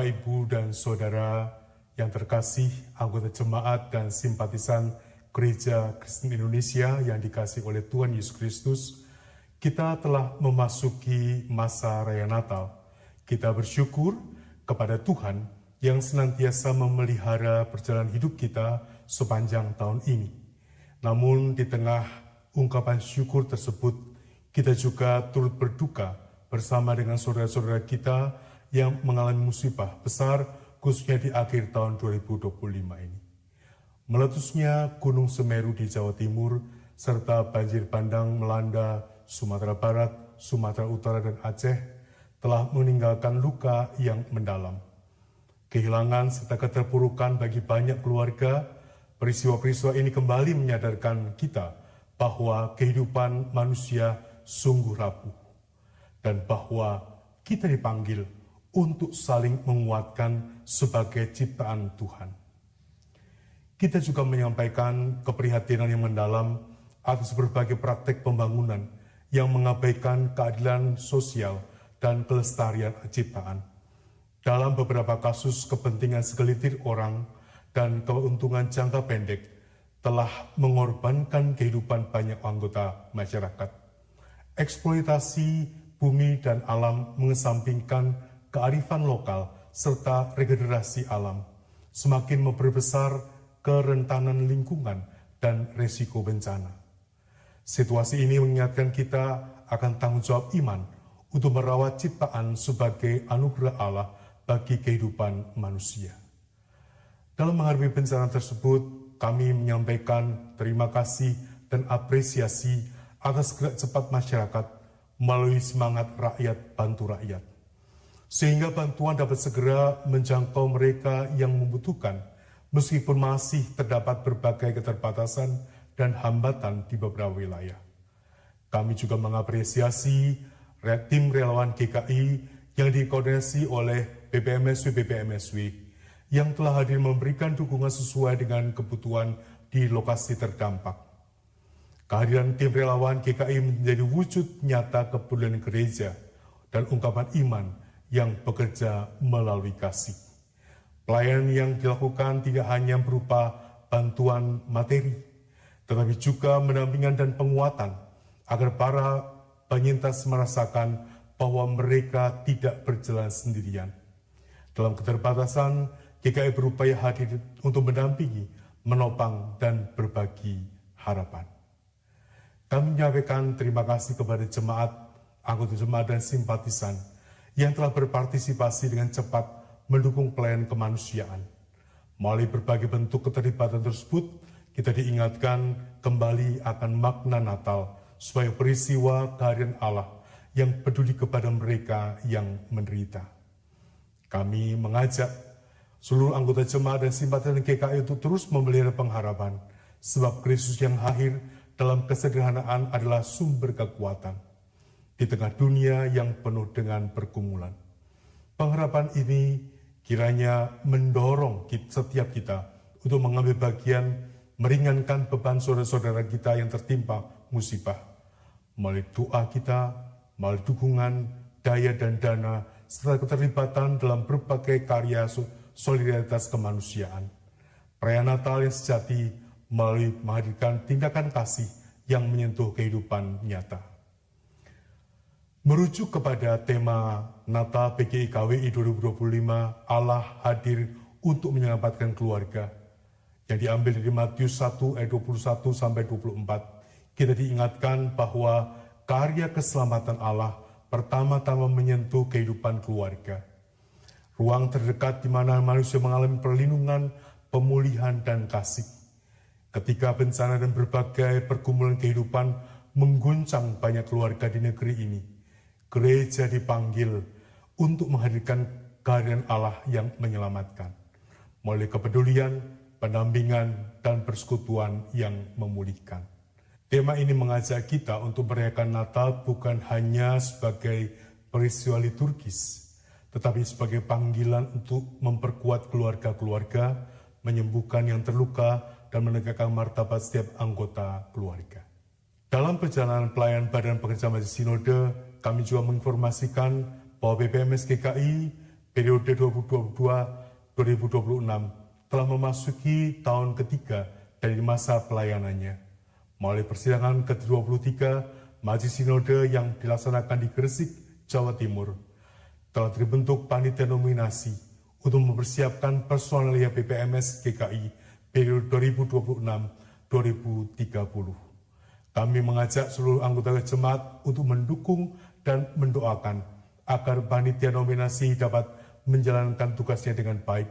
Bapak, Ibu, dan Saudara yang terkasih, anggota jemaat dan simpatisan Gereja Kristen Indonesia yang dikasihi oleh Tuhan Yesus Kristus, kita telah memasuki masa Raya Natal. Kita bersyukur kepada Tuhan yang senantiasa memelihara perjalanan hidup kita sepanjang tahun ini. Namun di tengah ungkapan syukur tersebut, kita juga turut berduka bersama dengan saudara-saudara kita yang mengalami musibah besar, khususnya di akhir tahun 2025 ini. Meletusnya Gunung Semeru di Jawa Timur, serta banjir bandang melanda Sumatera Barat, Sumatera Utara, dan Aceh, telah meninggalkan luka yang mendalam. Kehilangan serta keterpurukan bagi banyak keluarga, peristiwa-peristiwa ini kembali menyadarkan kita bahwa kehidupan manusia sungguh rapuh, dan bahwa kita dipanggil untuk saling menguatkan sebagai ciptaan Tuhan. Kita juga menyampaikan keprihatinan yang mendalam atas berbagai praktek pembangunan yang mengabaikan keadilan sosial dan kelestarian ciptaan. Dalam beberapa kasus, kepentingan segelintir orang dan keuntungan jangka pendek telah mengorbankan kehidupan banyak anggota masyarakat. Eksploitasi bumi dan alam mengesampingkan kearifan lokal serta regenerasi alam, semakin memperbesar kerentanan lingkungan dan risiko bencana. Situasi ini mengingatkan kita akan tanggung jawab iman untuk merawat ciptaan sebagai anugerah Allah bagi kehidupan manusia. Dalam menghadapi bencana tersebut, kami menyampaikan terima kasih dan apresiasi atas gerak cepat masyarakat melalui semangat rakyat bantu rakyat, sehingga bantuan dapat segera menjangkau mereka yang membutuhkan, meskipun masih terdapat berbagai keterbatasan dan hambatan di beberapa wilayah. Kami juga mengapresiasi tim relawan GKI yang dikoordinasi oleh BPMSW yang telah hadir memberikan dukungan sesuai dengan kebutuhan di lokasi terdampak. Kehadiran tim relawan GKI menjadi wujud nyata kepedulian gereja dan ungkapan iman yang bekerja melalui kasih. Pelayanan yang dilakukan tidak hanya berupa bantuan materi, tetapi juga pendampingan dan penguatan agar para penyintas merasakan bahwa mereka tidak berjalan sendirian. Dalam keterbatasan, GKI berupaya hadir untuk mendampingi, menopang, dan berbagi harapan. Kami menyampaikan terima kasih kepada jemaat, anggota jemaat, dan simpatisan yang telah berpartisipasi dengan cepat mendukung pelayanan kemanusiaan. Melalui berbagai bentuk keterlibatan tersebut, kita diingatkan kembali akan makna Natal sebagai peristiwa kehadiran Allah yang peduli kepada mereka yang menderita. Kami mengajak seluruh anggota jemaat dan simpatisan GKI untuk terus memelihara pengharapan, sebab Kristus yang hadir dalam kesederhanaan adalah sumber kekuatan di tengah dunia yang penuh dengan pergumulan. Pengharapan ini kiranya mendorong setiap kita untuk mengambil bagian meringankan beban saudara-saudara kita yang tertimpa musibah. Melalui doa kita, melalui dukungan, daya dan dana, serta keterlibatan dalam berbagai karya solidaritas kemanusiaan. Perayaan Natal yang sejati melalui menghadirkan tindakan kasih yang menyentuh kehidupan nyata. Merujuk kepada tema Natal PGI KWI 2025, Allah hadir untuk menyelamatkan keluarga, yang diambil dari Matius 1 ayat 21-24, kita diingatkan bahwa karya keselamatan Allah pertama-tama menyentuh kehidupan keluarga. Ruang terdekat di mana manusia mengalami perlindungan, pemulihan, dan kasih. Ketika bencana dan berbagai pergumulan kehidupan mengguncang banyak keluarga di negeri ini, gereja dipanggil untuk menghadirkan kehadiran Allah yang menyelamatkan, melalui kepedulian, pendampingan, dan persekutuan yang memulihkan. Tema ini mengajak kita untuk merayakan Natal bukan hanya sebagai peristiwa liturgis, tetapi sebagai panggilan untuk memperkuat keluarga-keluarga, menyembuhkan yang terluka, dan menegakkan martabat setiap anggota keluarga. Dalam perjalanan pelayanan Badan Pekerja Majelis Sinode, kami juga menginformasikan bahwa BPMS GKI, periode 2022-2026 telah memasuki tahun ketiga dari masa pelayanannya. Melalui persidangan ke-23 Majelis Sinode yang dilaksanakan di Gresik, Jawa Timur, telah terbentuk panitia nominasi untuk mempersiapkan personalia PPMS GKI periode 2026-2030. Kami mengajak seluruh anggota jemaat untuk mendukung dan mendoakan agar panitia nominasi dapat menjalankan tugasnya dengan baik.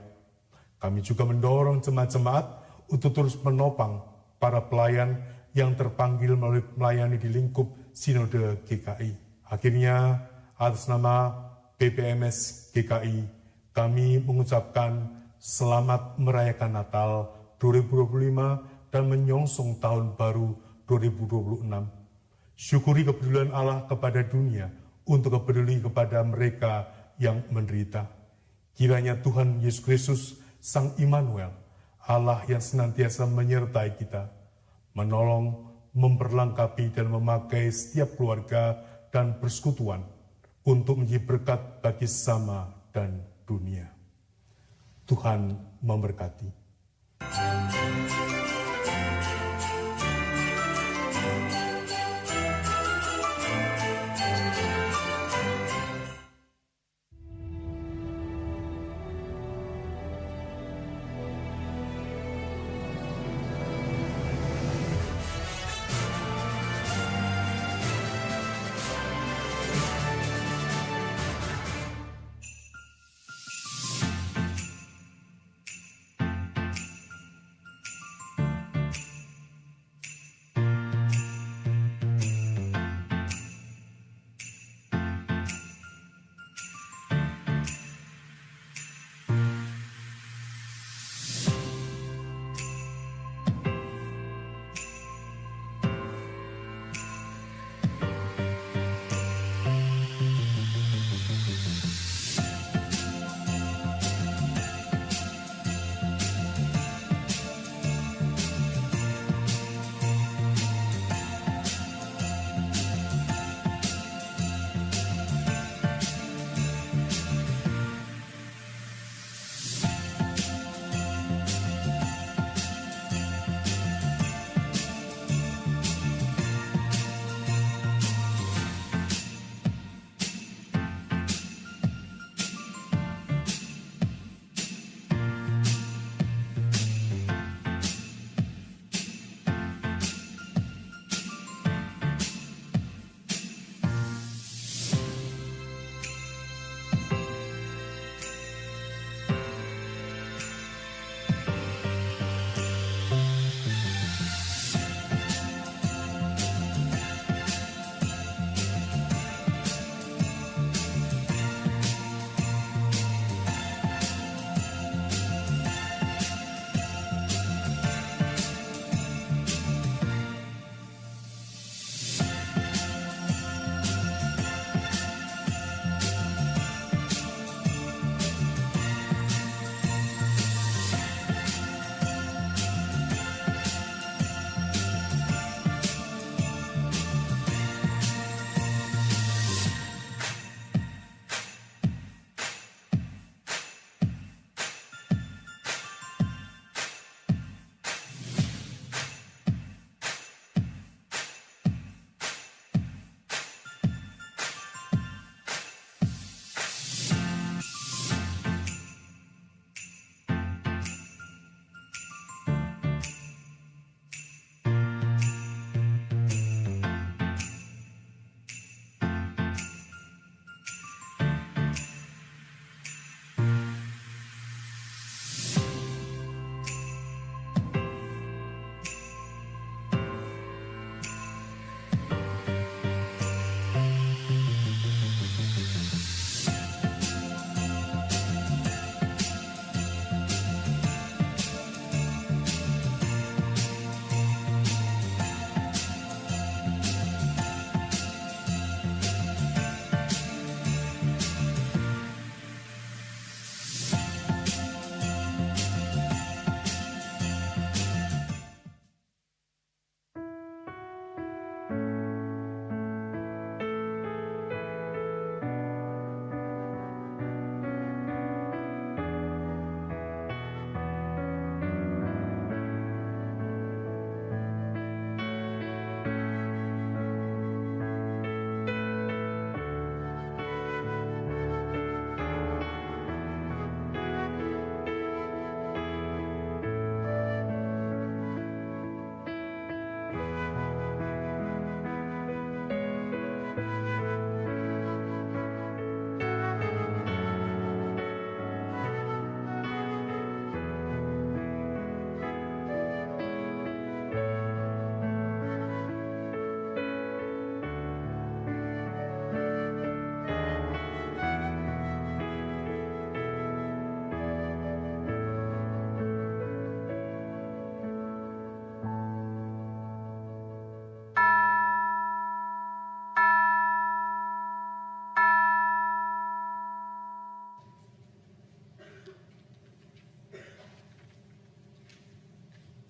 Kami juga mendorong jemaat-jemaat untuk terus menopang para pelayan yang terpanggil melayani di lingkup Sinode GKI. Akhirnya, atas nama PPMS GKI, kami mengucapkan selamat merayakan Natal 2025 dan menyongsong tahun baru 2026. Syukuri kepedulian Allah kepada dunia untuk peduli kepada mereka yang menderita. Kiranya Tuhan Yesus Kristus, Sang Immanuel, Allah yang senantiasa menyertai kita, menolong, memperlengkapi dan memakai setiap keluarga dan persekutuan untuk menjadi berkat bagi sesama dan dunia. Tuhan memberkati.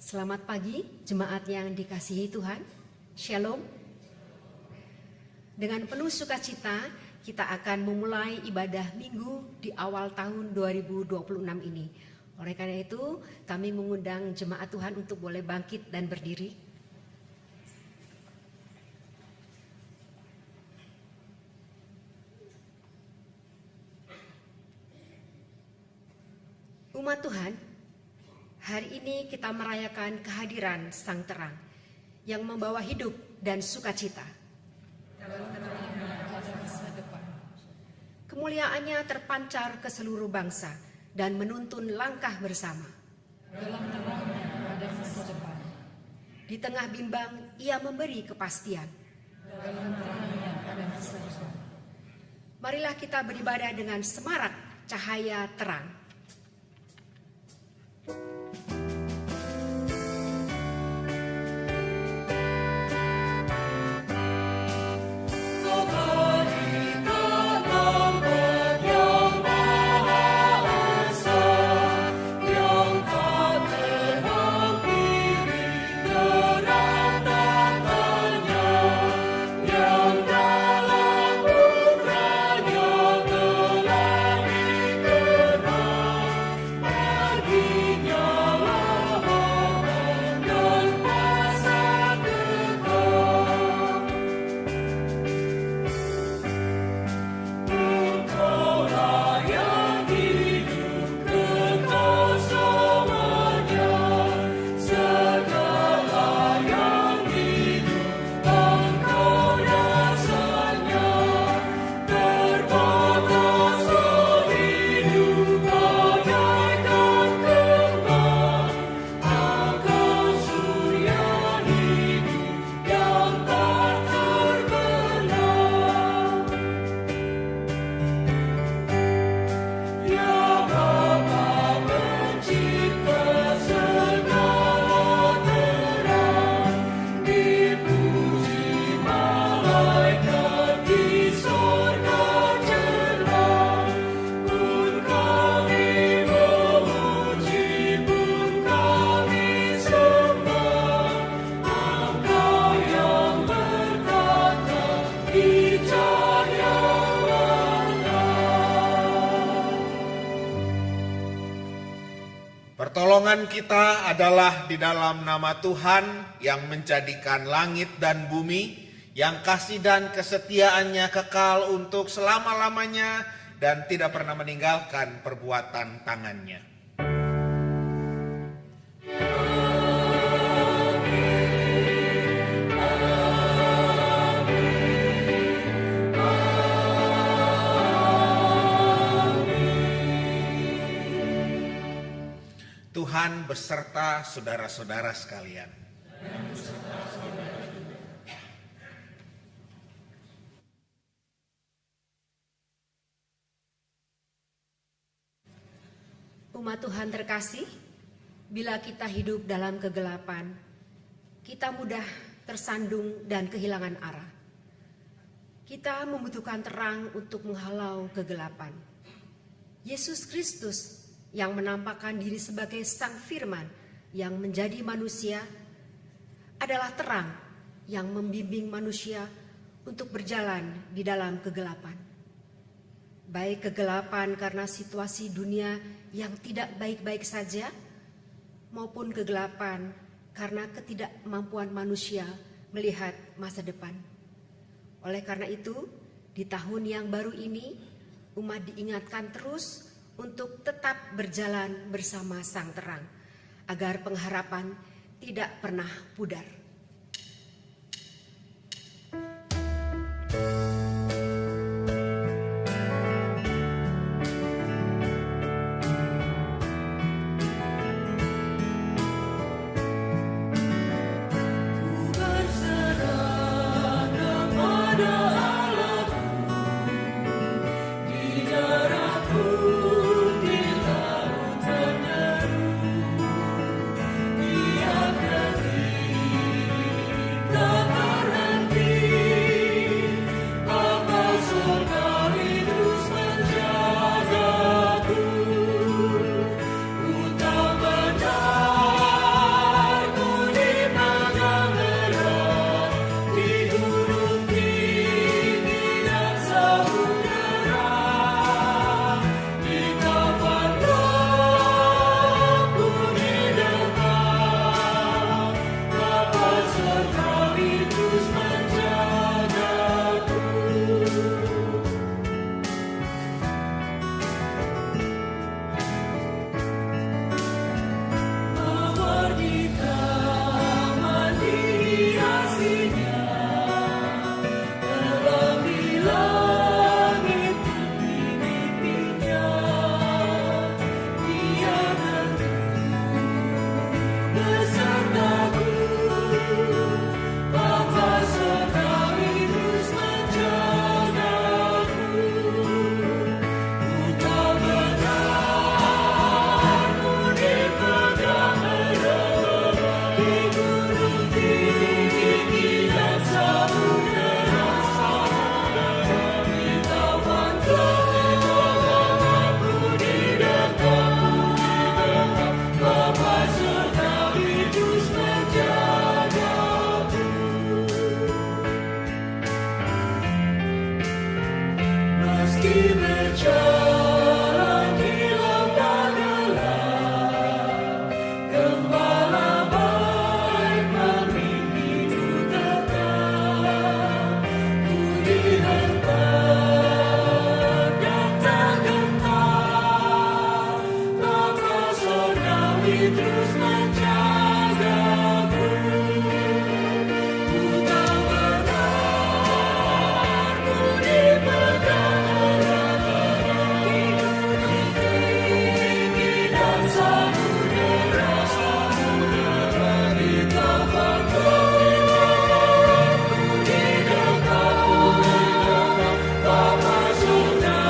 Selamat pagi, jemaat yang dikasihi Tuhan. Shalom. Dengan penuh sukacita, kita akan memulai ibadah minggu di awal tahun 2026 ini. Oleh karena itu, kami mengundang jemaat Tuhan untuk boleh bangkit dan berdiri. Umat Tuhan, hari ini kita merayakan kehadiran Sang Terang yang membawa hidup dan sukacita. Kemuliaannya terpancar ke seluruh bangsa dan menuntun langkah bersama. Di tengah bimbang, Ia memberi kepastian. Marilah kita beribadah dengan semarak cahaya terang. Pertolongan kita adalah di dalam nama Tuhan yang menjadikan langit dan bumi, yang kasih dan kesetiaannya kekal untuk selama-lamanya dan tidak pernah meninggalkan perbuatan tangannya. Tuhan beserta saudara-saudara sekalian. Umat Tuhan terkasih, bila kita hidup dalam kegelapan, kita mudah tersandung dan kehilangan arah. Kita membutuhkan terang untuk menghalau kegelapan. Yesus Kristus yang menampakkan diri sebagai Sang Firman yang menjadi manusia adalah terang yang membimbing manusia untuk berjalan di dalam kegelapan. Baik kegelapan karena situasi dunia yang tidak baik-baik saja, maupun kegelapan karena ketidakmampuan manusia melihat masa depan. Oleh karena itu, di tahun yang baru ini, umat diingatkan terus untuk tetap berjalan bersama Sang Terang, agar pengharapan tidak pernah pudar.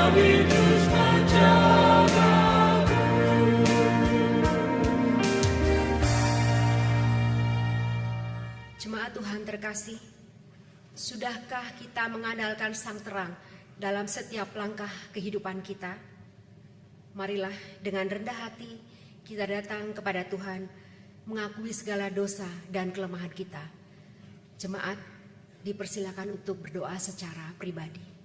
Jemaat Tuhan terkasih, sudahkah kita mengandalkan Sang Terang dalam setiap langkah kehidupan kita? Marilah dengan rendah hati kita datang kepada Tuhan, mengakui segala dosa dan kelemahan kita. Jemaat dipersilakan untuk berdoa secara pribadi.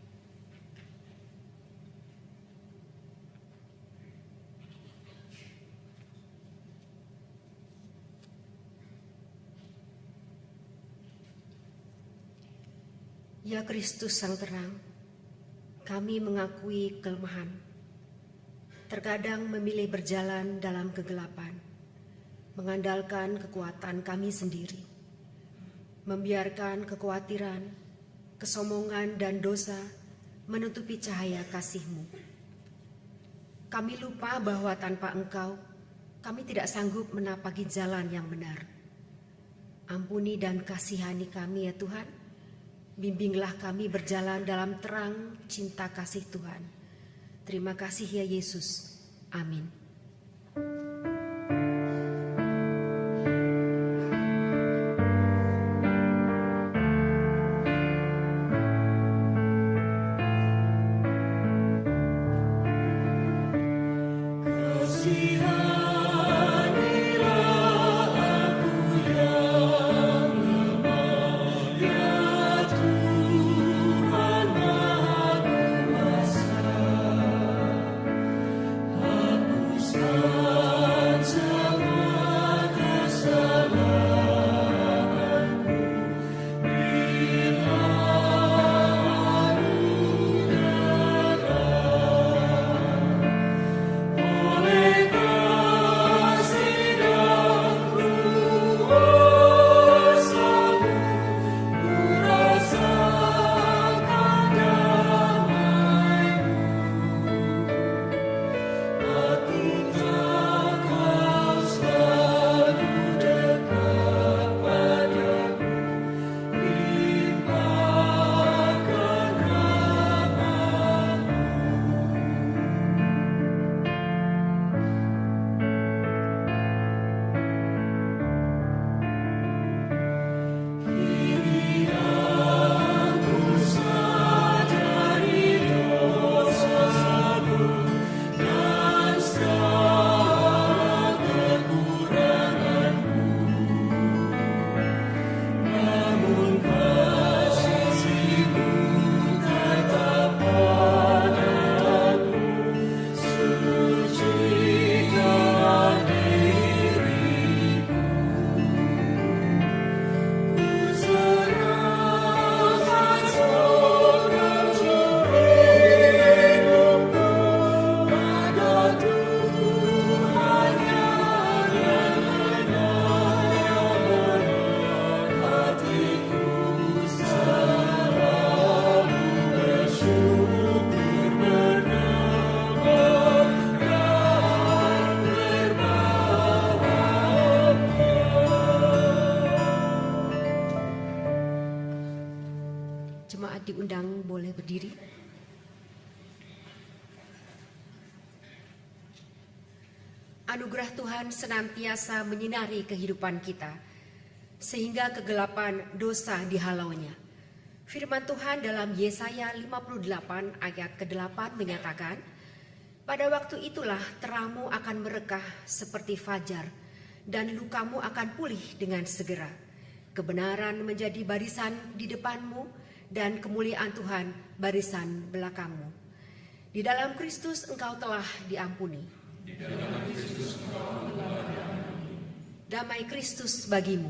Ya Kristus Sang Terang, kami mengakui kelemahan. Terkadang memilih berjalan dalam kegelapan, mengandalkan kekuatan kami sendiri, membiarkan kekhawatiran, kesombongan dan dosa menutupi cahaya kasih-Mu. Kami lupa bahwa tanpa Engkau, kami tidak sanggup menapaki jalan yang benar. Ampuni dan kasihani kami ya Tuhan. Bimbinglah kami berjalan dalam terang cinta kasih Tuhan. Terima kasih ya Yesus. Amin. Jemaat diundang boleh berdiri. Anugerah Tuhan senantiasa menyinari kehidupan kita, sehingga kegelapan dosa dihalaunya. Firman Tuhan dalam Yesaya 58 ayat ke-8 menyatakan, pada waktu itulah terangmu akan merekah seperti fajar, dan lukamu akan pulih dengan segera. Kebenaran menjadi barisan di depanmu, dan kemuliaan Tuhan barisan belakangmu. Di dalam Kristus engkau telah diampuni. Damai Kristus bagimu.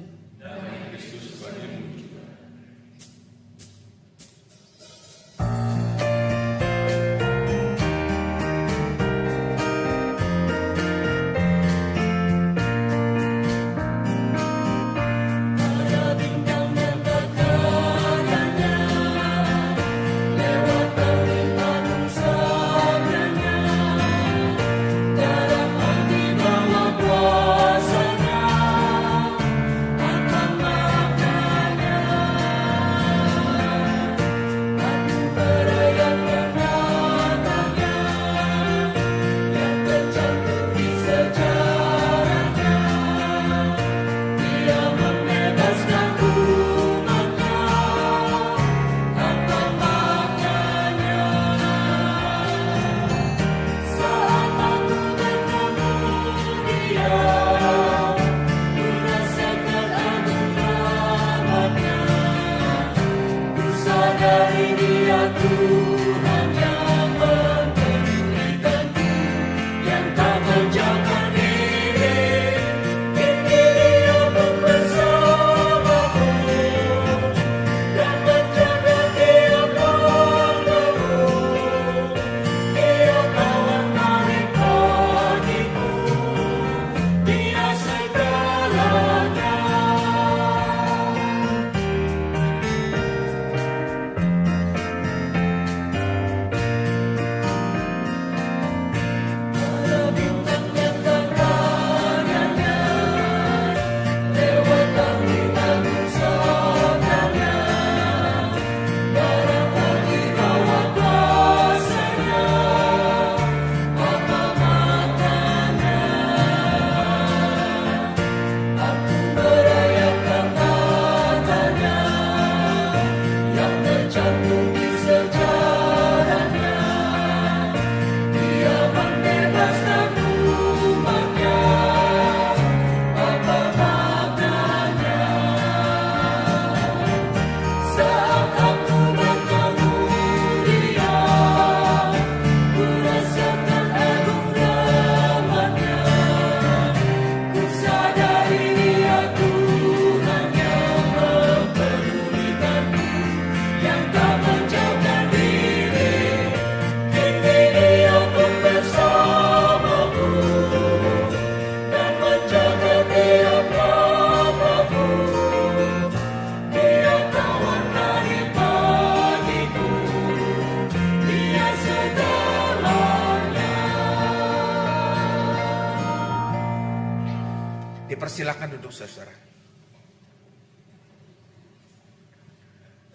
Dipersilakan duduk saudara.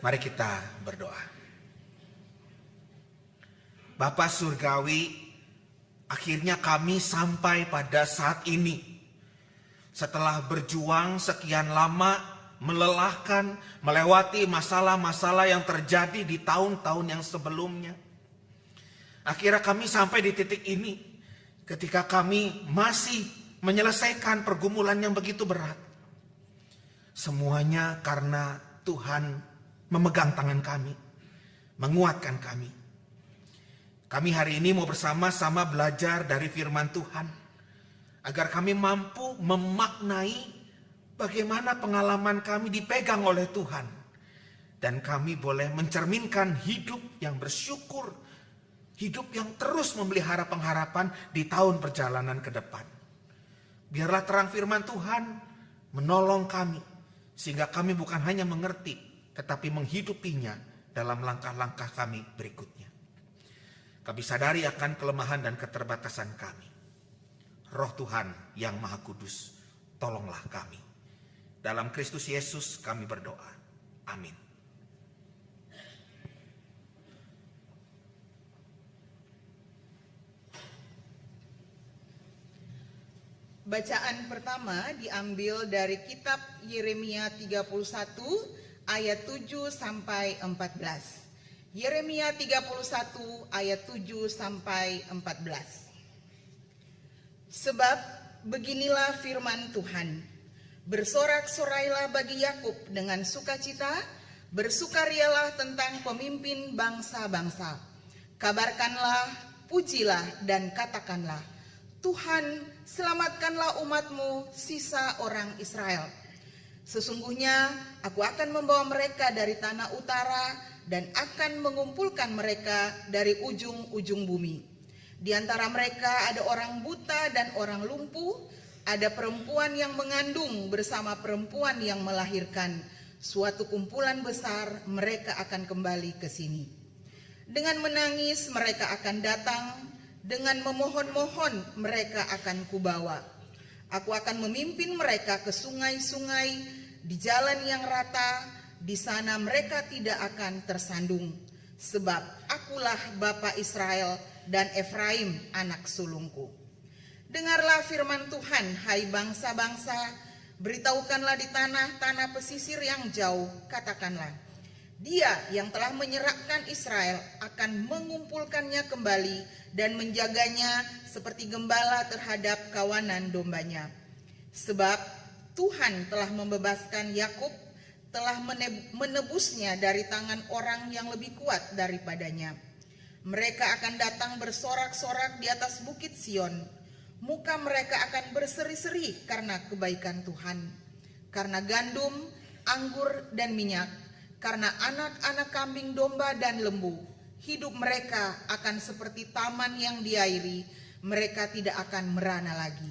Mari kita berdoa. Bapa Surgawi, akhirnya kami sampai pada saat ini. Setelah berjuang sekian lama, melelahkan, melewati masalah-masalah yang terjadi di tahun-tahun yang sebelumnya. Akhirnya kami sampai di titik ini ketika kami masih menyelesaikan pergumulan yang begitu berat. Semuanya karena Tuhan memegang tangan kami, menguatkan kami. Kami hari ini mau bersama-sama belajar dari firman Tuhan, agar kami mampu memaknai bagaimana pengalaman kami dipegang oleh Tuhan. Dan kami boleh mencerminkan hidup yang bersyukur, hidup yang terus memelihara pengharapan di tahun perjalanan ke depan. Biarlah terang firman Tuhan menolong kami, sehingga kami bukan hanya mengerti, tetapi menghidupinya dalam langkah-langkah kami berikutnya. Kami sadari akan kelemahan dan keterbatasan kami. Roh Tuhan yang Maha Kudus, tolonglah kami. Dalam Kristus Yesus kami berdoa. Amin. Bacaan pertama diambil dari kitab Yeremia 31 ayat 7 sampai 14. Yeremia 31 ayat 7 sampai 14. Sebab beginilah firman Tuhan, bersorak-sorailah bagi Yakub dengan sukacita, bersukarialah tentang pemimpin bangsa-bangsa. Kabarkanlah, pujilah dan katakanlah, Tuhan, selamatkanlah umatmu, sisa orang Israel. Sesungguhnya aku akan membawa mereka dari tanah utara dan akan mengumpulkan mereka dari ujung-ujung bumi. Di antara mereka ada orang buta dan orang lumpuh, ada perempuan yang mengandung bersama perempuan yang melahirkan. Suatu kumpulan besar mereka akan kembali ke sini. Dengan menangis mereka akan datang, dengan memohon-mohon mereka akan kubawa. Aku akan memimpin mereka ke sungai-sungai, di jalan yang rata, di sana mereka tidak akan tersandung. Sebab akulah Bapa Israel dan Efraim anak sulungku. Dengarlah firman Tuhan, hai bangsa-bangsa, beritahukanlah di tanah-tanah pesisir yang jauh, katakanlah, Dia yang telah menyerahkan Israel akan mengumpulkannya kembali dan menjaganya seperti gembala terhadap kawanan dombanya. Sebab Tuhan telah membebaskan Yakub, telah menebusnya dari tangan orang yang lebih kuat daripadanya. Mereka akan datang bersorak-sorak di atas bukit Sion. Muka mereka akan berseri-seri karena kebaikan Tuhan. Karena gandum, anggur, dan minyak. Karena anak-anak kambing domba dan lembu. Hidup mereka akan seperti taman yang diairi. Mereka tidak akan merana lagi.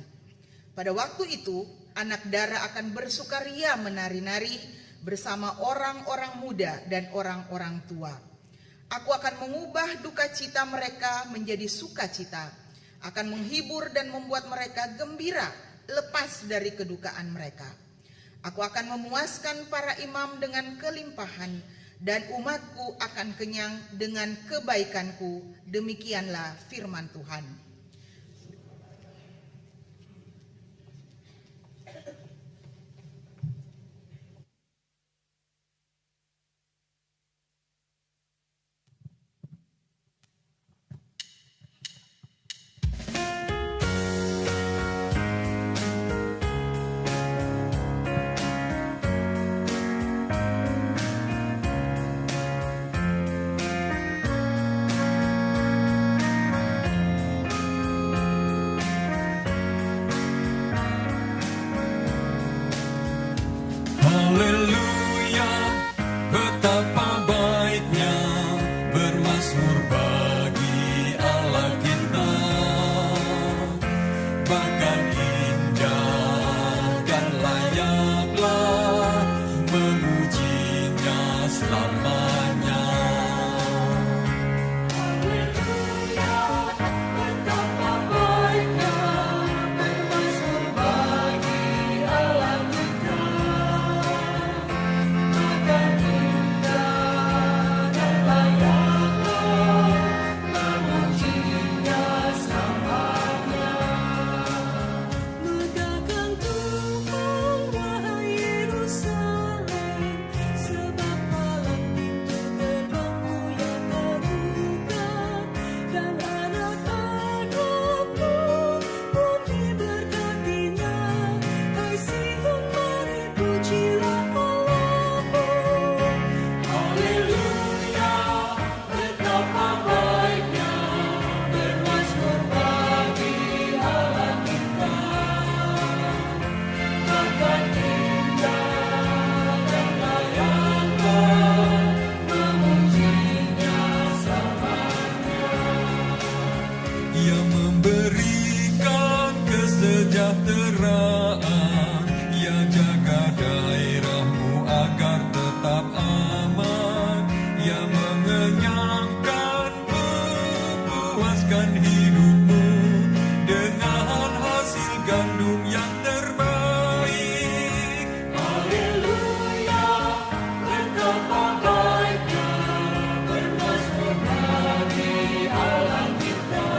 Pada waktu itu, anak dara akan bersukaria menari-nari bersama orang-orang muda dan orang-orang tua. Aku akan mengubah duka cita mereka menjadi sukacita, akan menghibur dan membuat mereka gembira lepas dari kedukaan mereka. Aku akan memuaskan para imam dengan kelimpahan, dan umatku akan kenyang dengan kebaikanku. Demikianlah firman Tuhan. yang memberikan kesejahteraan, yang jaga daerahmu agar tetap aman, yang mengenyangkan, memuaskan hidupmu dengan hasil gandum yang terbaik. Haleluya, betapa baiknya bermazmur bagi Allah kita.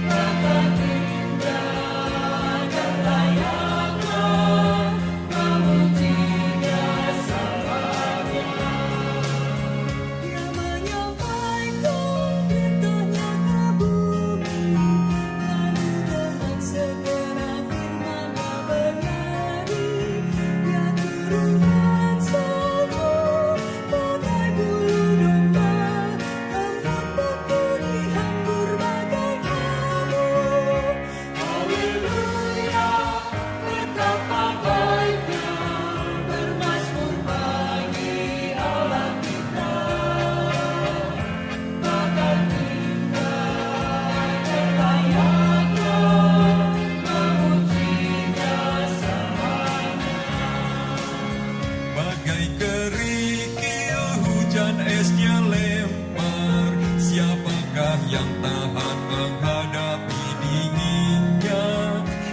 Maka indah dan layaklah memujinya selamanya. Dia menyampaikan berita-Nya ke bumi, lalu dengan segera firman-Nya berlari. Dia turunkan salju bagai bulu domba, embun beku dihambur bagai abu. Haleluya, betapa baiknya bermazmur bagi Allah kita. Maka indah dan layaklah memujinya selamanya. Bagai kerikil hujan esnya lempar, siapakah yang tahan menghadapi dinginnya?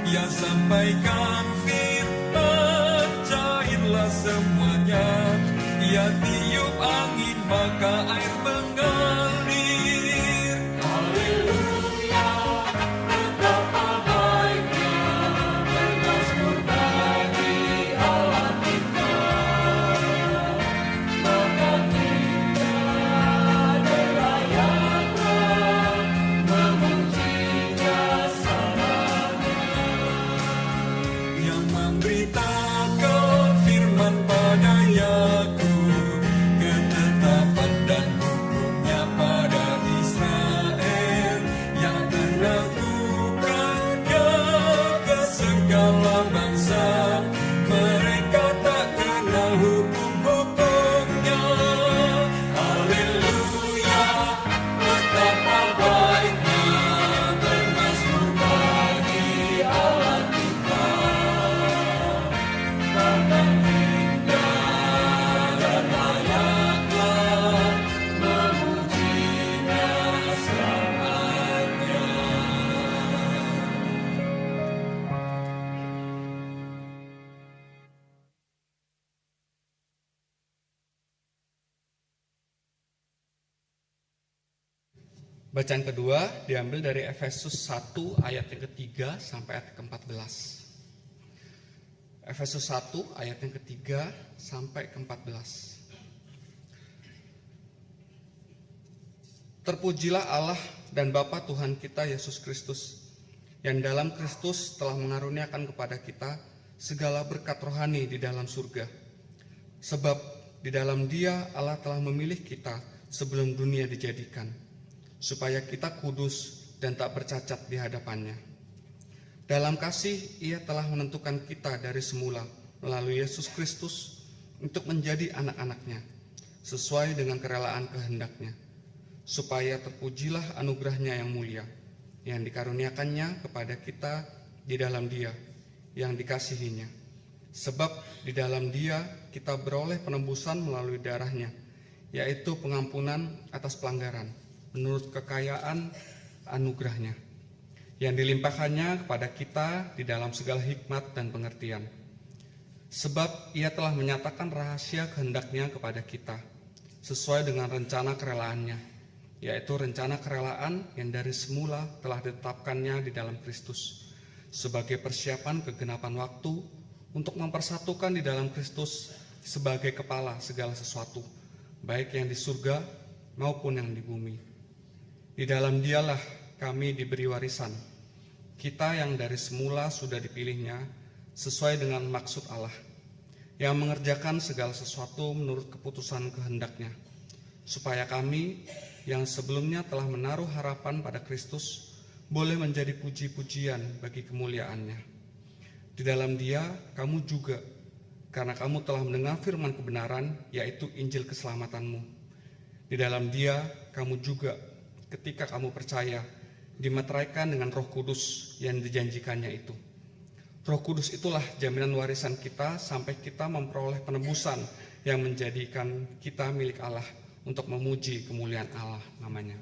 Ya sampaikan firman, cairlah semuanya. Ya tiup angin, maka air mengalir. Haleluya, betapa baiknya bermazmur bagi Allah kita. Maka indah dan layaklah memujinya selamanya. Yang memberitakan firman pada Yakub, ketetapan dan hukumnya pada Israel, yang menaklukkannya ke segala bangsa. Mereka tak kenal hukum-hukumnya. Haleluya, betapa baiknya bermazmur bagi Allah kita. Maka indah dan layaklah memujinya selamanya. Bacaan kedua diambil dari Efesus 1 ayat yang ketiga sampai ayat ke-14. Efesus 1 ayat yang ketiga sampai ke-14. Terpujilah Allah dan Bapa Tuhan kita Yesus Kristus, yang dalam Kristus telah mengaruniakan kepada kita segala berkat rohani di dalam surga. Sebab di dalam Dia Allah telah memilih kita sebelum dunia dijadikan, supaya kita kudus dan tak bercacat di hadapannya. Dalam kasih Ia telah menentukan kita dari semula melalui Yesus Kristus untuk menjadi anak-anak-Nya, sesuai dengan kerelaan kehendak-Nya, supaya terpujilah anugerah-Nya yang mulia, yang dikaruniakannya kepada kita di dalam Dia, yang dikasihi-Nya. Sebab di dalam Dia kita beroleh penebusan melalui darah-Nya, yaitu pengampunan atas pelanggaran, menurut kekayaan anugerah-Nya, yang dilimpahkannya kepada kita di dalam segala hikmat dan pengertian. Sebab Ia telah menyatakan rahasia kehendak-Nya kepada kita, sesuai dengan rencana kerelaannya, yaitu rencana kerelaan yang dari semula telah ditetapkannya di dalam Kristus, sebagai persiapan kegenapan waktu untuk mempersatukan di dalam Kristus sebagai kepala segala sesuatu, baik yang di surga maupun yang di bumi. Di dalam Dialah kami diberi warisan, kita yang dari semula sudah dipilihnya sesuai dengan maksud Allah, yang mengerjakan segala sesuatu menurut keputusan kehendak-Nya, supaya kami yang sebelumnya telah menaruh harapan pada Kristus boleh menjadi puji-pujian bagi kemuliaan-Nya. Di dalam Dia kamu juga, karena kamu telah mendengar firman kebenaran, yaitu Injil keselamatanmu. Di dalam Dia kamu juga, ketika kamu percaya, dimeteraikan dengan Roh Kudus yang dijanjikannya itu. Roh Kudus itulah jaminan warisan kita sampai kita memperoleh penebusan yang menjadikan kita milik Allah untuk memuji kemuliaan Allah namanya.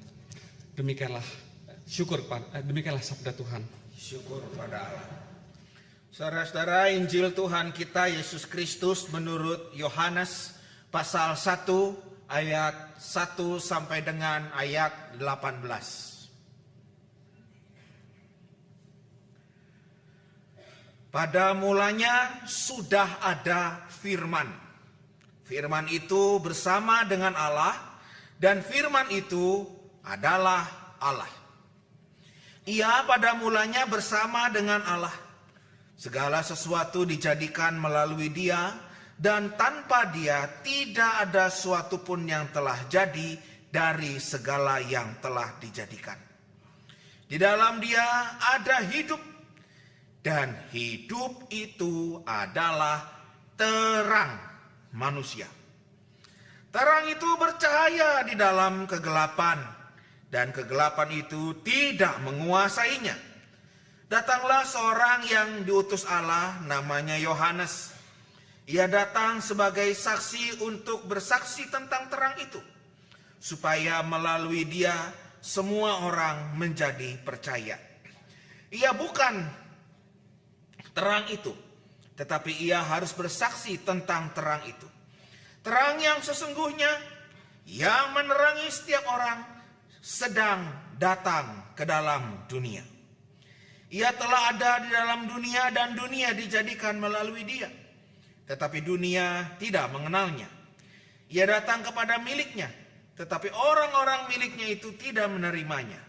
Demikianlah demikianlah sabda Tuhan. Syukur pada Allah. Saudara-saudara, Injil Tuhan kita Yesus Kristus menurut Yohanes pasal 1 ayat 1 sampai dengan ayat 18. Pada mulanya sudah ada firman. Firman itu bersama dengan Allah, dan firman itu adalah Allah. Ia pada mulanya bersama dengan Allah. Segala sesuatu dijadikan melalui Dia, dan tanpa Dia tidak ada sesuatu pun yang telah jadi dari segala yang telah dijadikan. Di dalam Dia ada hidup, dan hidup itu adalah terang manusia. Terang itu bercahaya di dalam kegelapan, dan kegelapan itu tidak menguasainya. Datanglah seorang yang diutus Allah, namanya Yohanes. Ia datang sebagai saksi untuk bersaksi tentang terang itu, supaya melalui Dia semua orang menjadi percaya. Ia bukan terang itu, tetapi ia harus bersaksi tentang terang itu. Terang yang sesungguhnya yang menerangi setiap orang sedang datang ke dalam dunia. Ia telah ada di dalam dunia, dan dunia dijadikan melalui Dia, tetapi dunia tidak mengenalnya. Ia datang kepada miliknya, tetapi orang-orang miliknya itu tidak menerimanya.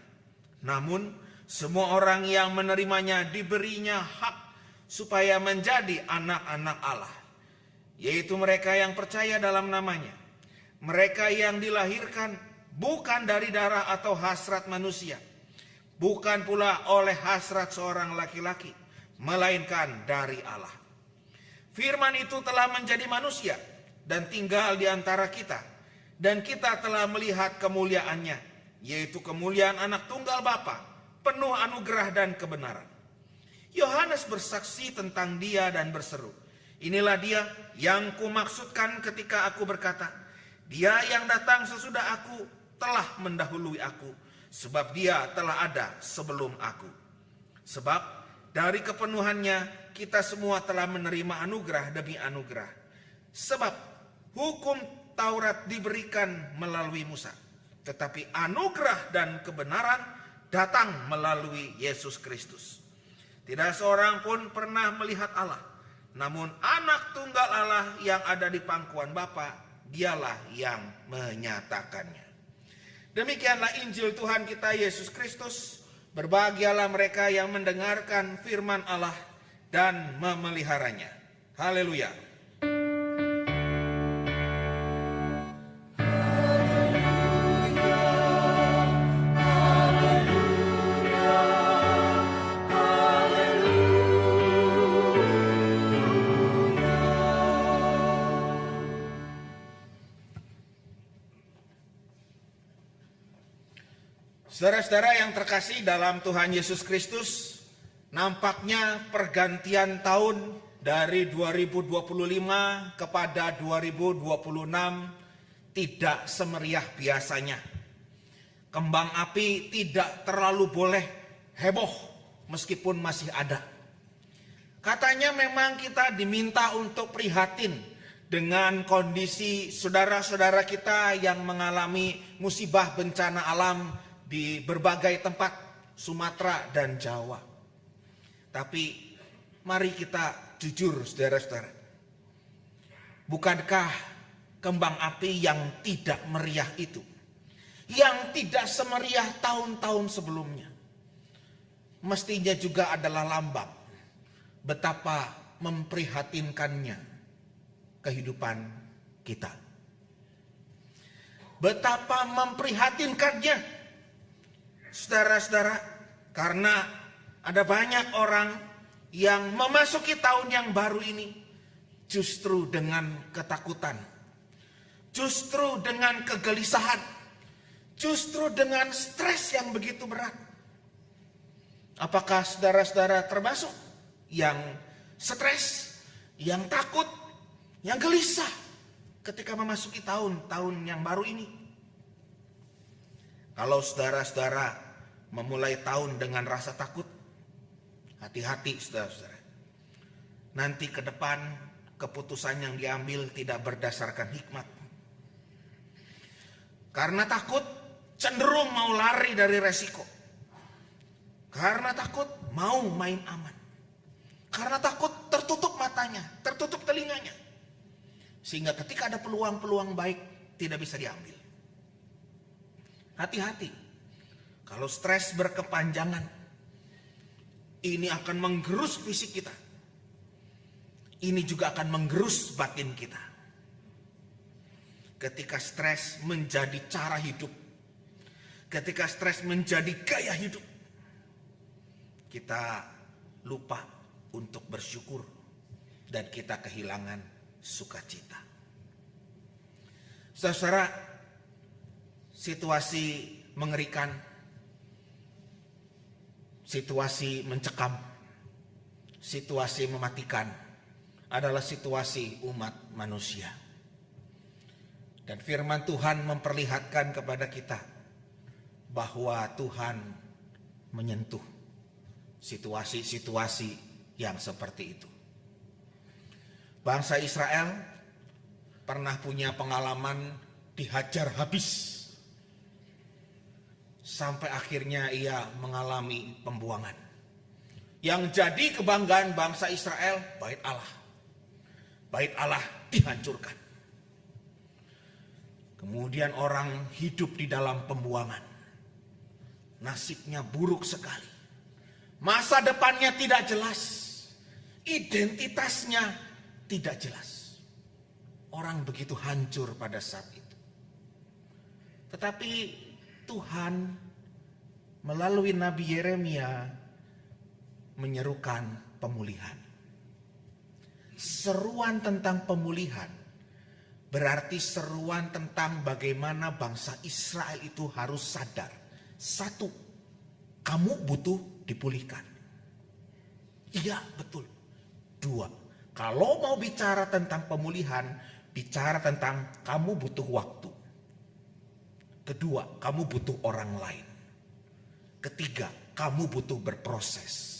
Namun semua orang yang menerimanya diberinya hak supaya menjadi anak-anak Allah, yaitu mereka yang percaya dalam namanya. Mereka yang dilahirkan bukan dari darah atau hasrat manusia, bukan pula oleh hasrat seorang laki-laki, melainkan dari Allah. Firman itu telah menjadi manusia dan tinggal di antara kita, dan kita telah melihat kemuliaannya, yaitu kemuliaan anak tunggal Bapa, penuh anugerah dan kebenaran. Yohanes bersaksi tentang Dia dan berseru, "Inilah Dia yang kumaksudkan ketika aku berkata, Dia yang datang sesudah aku telah mendahului aku, sebab Dia telah ada sebelum aku." Sebab dari kepenuhannya kita semua telah menerima anugerah demi anugerah. Sebab hukum Taurat diberikan melalui Musa, tetapi anugerah dan kebenaran datang melalui Yesus Kristus. Tidak seorang pun pernah melihat Allah, namun anak tunggal Allah yang ada di pangkuan Bapa, Dialah yang menyatakannya. Demikianlah Injil Tuhan kita Yesus Kristus. Berbahagialah mereka yang mendengarkan firman Allah dan memeliharanya. Haleluya. Saudara-saudara yang terkasih dalam Tuhan Yesus Kristus, nampaknya pergantian tahun dari 2025 kepada 2026 tidak semeriah biasanya. Kembang api tidak terlalu boleh heboh meskipun masih ada. Katanya memang kita diminta untuk prihatin dengan kondisi saudara-saudara kita yang mengalami musibah bencana alam di berbagai tempat Sumatera dan Jawa. Tapi mari kita jujur saudara-saudara. Bukankah kembang api yang tidak meriah itu, yang tidak semeriah tahun-tahun sebelumnya, mestinya juga adalah lambang betapa memprihatinkannya kehidupan kita. Betapa memprihatinkannya saudara-saudara, karena ada banyak orang yang memasuki tahun yang baru ini justru dengan ketakutan, justru dengan kegelisahan, Justru dengan stres yang begitu berat. Apakah saudara-saudara termasuk yang stres, yang takut, yang gelisah ketika memasuki tahun yang baru ini? Kalau saudara-saudara memulai tahun dengan rasa takut, hati-hati saudara-saudara. Nanti ke depan keputusan yang diambil tidak berdasarkan hikmat. Karena takut cenderung mau lari dari resiko. Karena takut mau main aman. Karena takut tertutup matanya, tertutup telinganya. Sehingga ketika ada peluang-peluang baik tidak bisa diambil. Hati-hati. Kalau stres berkepanjangan, ini akan menggerus fisik kita. Ini juga akan menggerus batin kita. Ketika stres menjadi cara hidup, ketika stres menjadi gaya hidup, kita lupa untuk bersyukur dan kita kehilangan sukacita. Saudara, situasi mengerikan, situasi mencekam, situasi mematikan adalah situasi umat manusia. Dan firman Tuhan memperlihatkan kepada kita bahwa Tuhan menyentuh situasi-situasi yang seperti itu. Bangsa Israel pernah punya pengalaman dihajar habis. Sampai akhirnya ia mengalami pembuangan. Yang jadi kebanggaan bangsa Israel, bait Allah. Bait Allah dihancurkan. Kemudian orang hidup di dalam pembuangan. Nasibnya buruk sekali. Masa depannya tidak jelas. Identitasnya tidak jelas. Orang begitu hancur pada saat itu. Tetapi Tuhan melalui Nabi Yeremia menyerukan pemulihan. Seruan tentang pemulihan berarti seruan tentang bagaimana bangsa Israel itu harus sadar. Satu, kamu butuh dipulihkan. Iya, betul. Dua, kalau mau bicara tentang pemulihan, bicara tentang kamu butuh waktu. Kedua, kamu butuh orang lain. Ketiga, kamu butuh berproses.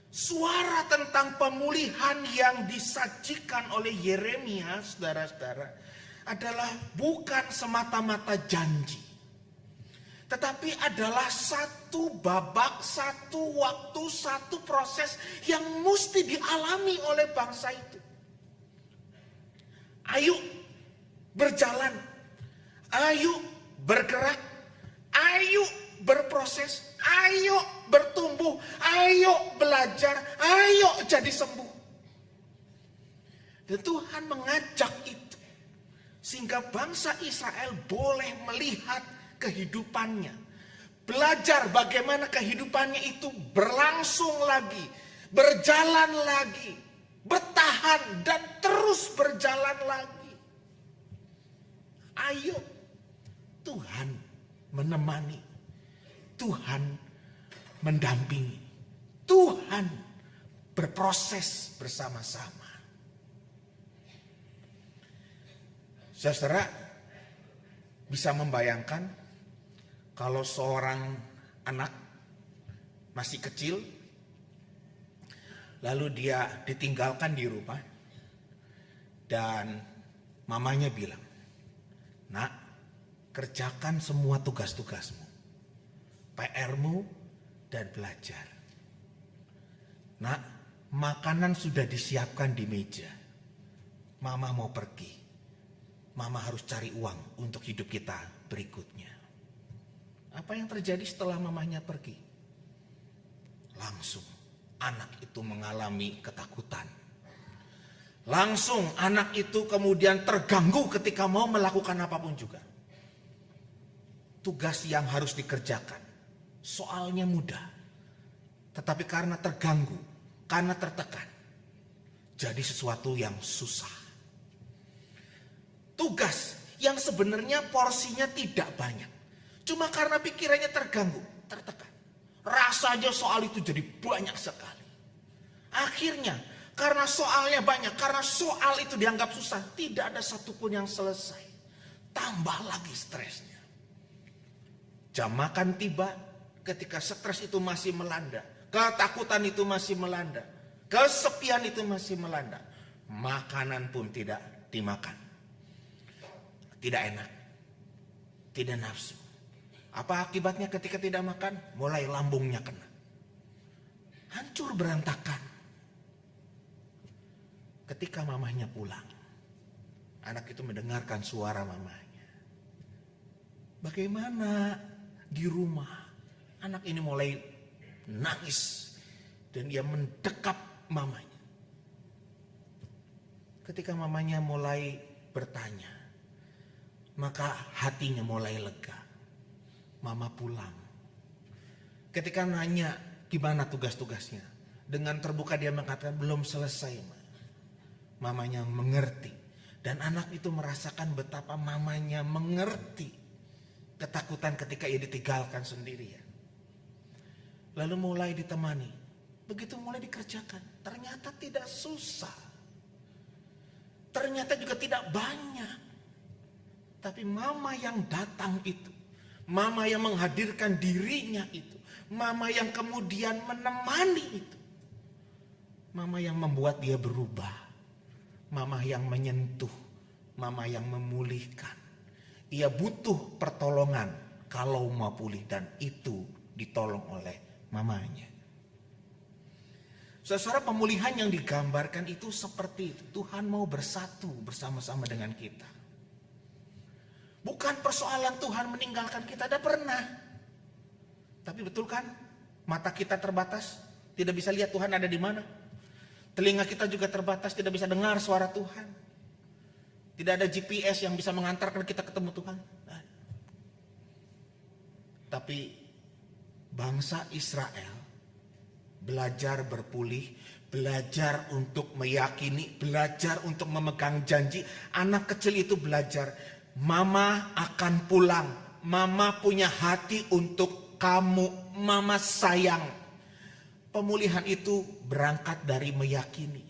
Suara tentang pemulihan yang disajikan oleh Yeremia, saudara-saudara, adalah bukan semata-mata janji. Tetapi adalah satu babak, satu waktu, satu proses yang mesti dialami oleh bangsa itu. Ayo berjalan, ayo bergerak, ayo berproses, ayo bertumbuh, ayo belajar, ayo jadi sembuh. Dan Tuhan mengajak itu sehingga bangsa Israel boleh melihat kehidupannya, belajar bagaimana kehidupannya itu berlangsung lagi, berjalan lagi, bertahan dan terus berjalan lagi. Ayo, Tuhan menemani, Tuhan mendampingi, Tuhan berproses bersama-sama. Saudara bisa membayangkan kalau seorang anak masih kecil, lalu dia ditinggalkan di rumah, dan mamanya bilang, "Nak, kerjakan semua tugas-tugasmu, PR-mu, dan belajar. Nak, makanan sudah disiapkan di meja. Mama mau pergi. Mama harus cari uang untuk hidup kita berikutnya." Apa yang terjadi setelah mamanya pergi? Langsung anak itu mengalami ketakutan. Langsung anak itu kemudian terganggu ketika mau melakukan apapun juga. Tugas yang harus dikerjakan, soalnya mudah. Tetapi karena terganggu, karena tertekan, jadi sesuatu yang susah. Tugas yang sebenarnya porsinya tidak banyak. Cuma karena pikirannya terganggu, tertekan. Rasanya soal itu jadi banyak sekali. Akhirnya karena soalnya banyak, karena soal itu dianggap susah, tidak ada satupun yang selesai. Tambah lagi stresnya. Jam makan tiba, ketika stres itu masih melanda, ketakutan itu masih melanda, kesepian itu masih melanda, makanan pun tidak dimakan. Tidak enak, tidak nafsu. Apa akibatnya ketika tidak makan? Mulai lambungnya kena. Hancur berantakan. Ketika mamahnya pulang, anak itu mendengarkan suara mamahnya. Bagaimana di rumah? Anak ini mulai nangis dan dia mendekap mamanya. Ketika mamanya mulai bertanya, maka hatinya mulai lega. Mama pulang. Ketika nanya gimana tugas-tugasnya, dengan terbuka dia mengatakan belum selesai, Ma. Mamanya mengerti. Dan anak itu merasakan betapa mamanya mengerti ketakutan ketika ia ditinggalkan sendirian. Lalu mulai ditemani. Begitu mulai dikerjakan, ternyata tidak susah. Ternyata juga tidak banyak. Tapi mama yang datang itu, mama yang menghadirkan dirinya itu, mama yang kemudian menemani itu, mama yang membuat dia berubah. Mama yang menyentuh, mama yang memulihkan. Ia butuh pertolongan kalau mau pulih dan itu ditolong oleh mamanya. Saudara, pemulihan yang digambarkan itu seperti itu. Tuhan mau bersatu bersama-sama dengan kita. Bukan persoalan Tuhan meninggalkan kita, tidak pernah. Tapi betul kan, mata kita terbatas, tidak bisa lihat Tuhan ada di mana. Telinga kita juga terbatas, tidak bisa dengar suara Tuhan. Tidak ada GPS yang bisa mengantarkan kita ketemu Tuhan. Tapi bangsa Israel belajar berpulih, belajar untuk meyakini, belajar untuk memegang janji. Anak kecil itu belajar, mama akan pulang. Mama punya hati untuk kamu, mama sayang. Pemulihan itu berangkat dari meyakini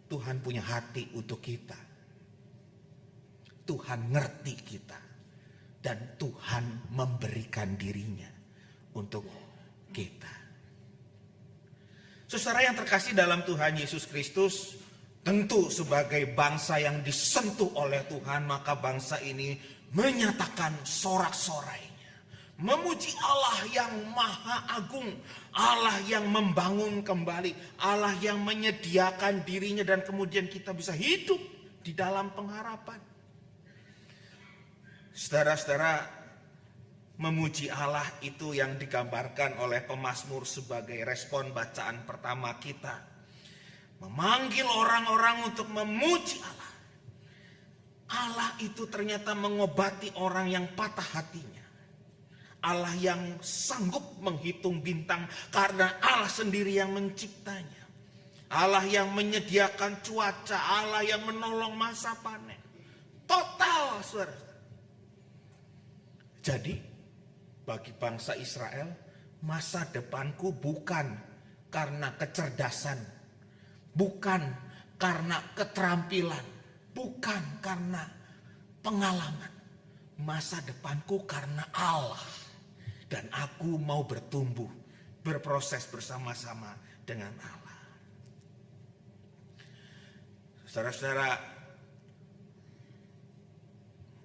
Tuhan punya hati untuk kita. Tuhan ngerti kita. Dan Tuhan memberikan dirinya untuk kita. Saudara yang terkasih dalam Tuhan Yesus Kristus, tentu sebagai bangsa yang disentuh oleh Tuhan, maka bangsa ini menyatakan sorak-sorainya. Memuji Allah yang maha agung, Allah yang membangun kembali, Allah yang menyediakan dirinya dan kemudian kita bisa hidup di dalam pengharapan. Saudara-saudara, memuji Allah itu yang digambarkan oleh pemazmur sebagai respon bacaan pertama kita. Memanggil orang-orang untuk memuji Allah. Allah itu ternyata mengobati orang yang patah hatinya. Allah yang sanggup menghitung bintang karena Allah sendiri yang menciptanya. Allah yang menyediakan cuaca, Allah yang menolong masa panen. Total, saudara. Jadi, bagi bangsa Israel, masa depanku bukan karena kecerdasan, bukan karena keterampilan, bukan karena pengalaman. Masa depanku karena Allah. Dan aku mau bertumbuh, berproses bersama-sama dengan Allah. Saudara-saudara,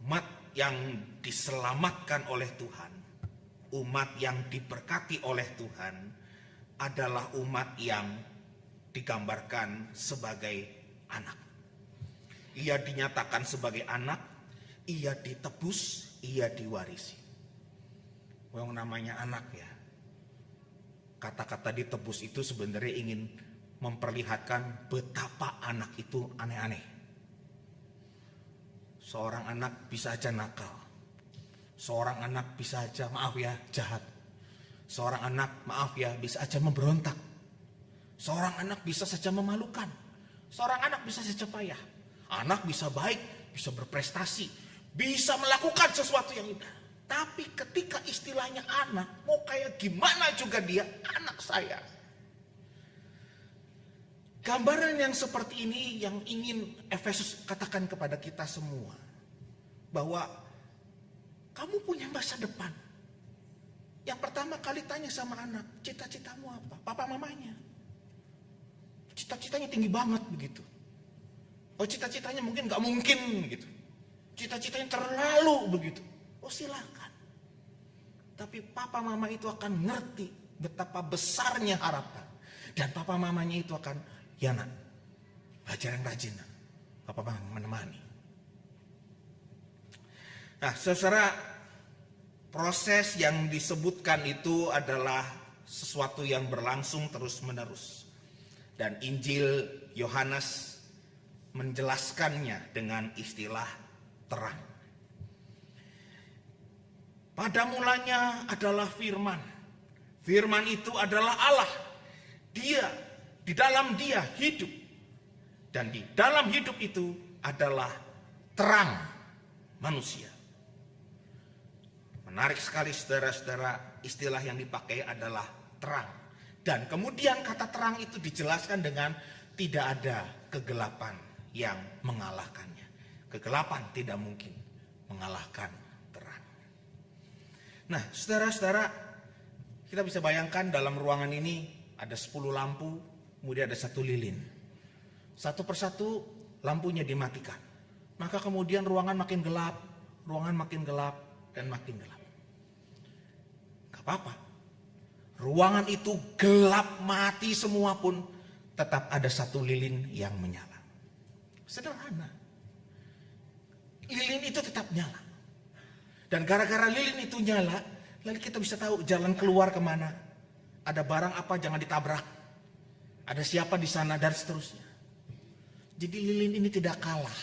umat yang diselamatkan oleh Tuhan, umat yang diberkati oleh Tuhan, adalah umat yang digambarkan sebagai anak. Ia dinyatakan sebagai anak, ia ditebus, ia diwarisi. Yang namanya anak ya. Kata-kata ditebus itu sebenarnya ingin memperlihatkan betapa anak itu aneh-aneh. Seorang anak bisa aja nakal. Seorang anak bisa aja, maaf ya, jahat. Seorang anak, maaf ya, bisa aja memberontak. Seorang anak bisa saja memalukan. Seorang anak bisa saja payah. Anak bisa baik, bisa berprestasi, bisa melakukan sesuatu yang indah. Tapi ketika istilahnya anak, mau kayak gimana juga dia anak saya. Gambaran yang seperti ini yang ingin Efesus katakan kepada kita semua. Bahwa kamu punya masa depan. Yang pertama kali tanya sama anak, cita-citamu apa? Papa mamanya. Cita-citanya tinggi banget begitu. Oh, cita-citanya mungkin gak mungkin gitu. Cita-citanya terlalu begitu. Oh, silakan. Tapi papa mama itu akan ngerti betapa besarnya harapan. Dan papa mamanya itu akan, ya nak, belajar yang rajin. Papa mama menemani. Nah, saudara, proses yang disebutkan itu adalah sesuatu yang berlangsung terus-menerus. Dan Injil Yohanes menjelaskannya dengan istilah terang. Pada mulanya adalah firman. Firman itu adalah Allah. Dia, di dalam dia hidup. Dan di dalam hidup itu adalah terang manusia. Menarik sekali saudara-saudara, istilah yang dipakai adalah terang. Dan kemudian kata terang itu dijelaskan dengan tidak ada kegelapan yang mengalahkannya. Kegelapan tidak mungkin mengalahkan terang. Nah, saudara-saudara, kita bisa bayangkan dalam ruangan ini ada 10 lampu, kemudian ada 1 lilin. Satu persatu lampunya dimatikan. Maka kemudian ruangan makin gelap, dan makin gelap. Gak apa-apa. Ruangan itu gelap mati semua pun tetap ada 1 lilin yang menyala. Sederhana. Lilin itu tetap nyala. Dan gara-gara lilin itu nyala, lalu kita bisa tahu jalan keluar kemana. Ada barang apa jangan ditabrak. Ada siapa di sana dan seterusnya. Jadi lilin ini tidak kalah.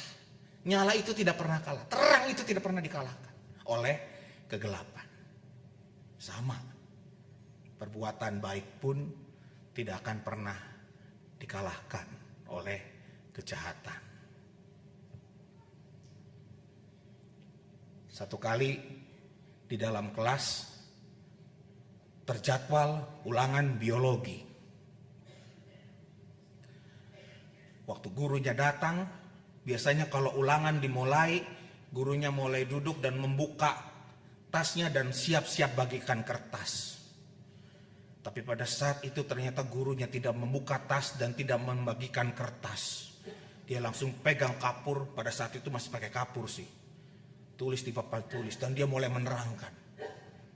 Nyala itu tidak pernah kalah. Terang itu tidak pernah dikalahkan oleh kegelapan. Sama. Perbuatan baik pun tidak akan pernah dikalahkan oleh kejahatan. Satu kali di dalam kelas terjadwal ulangan biologi. Waktu gurunya datang, biasanya kalau ulangan dimulai, gurunya mulai duduk dan membuka tasnya dan siap-siap bagikan kertas. Tapi pada saat itu ternyata gurunya tidak membuka tas dan tidak membagikan kertas. Dia langsung pegang kapur, pada saat itu masih pakai kapur sih. Tulis di papan tulis dan dia mulai menerangkan.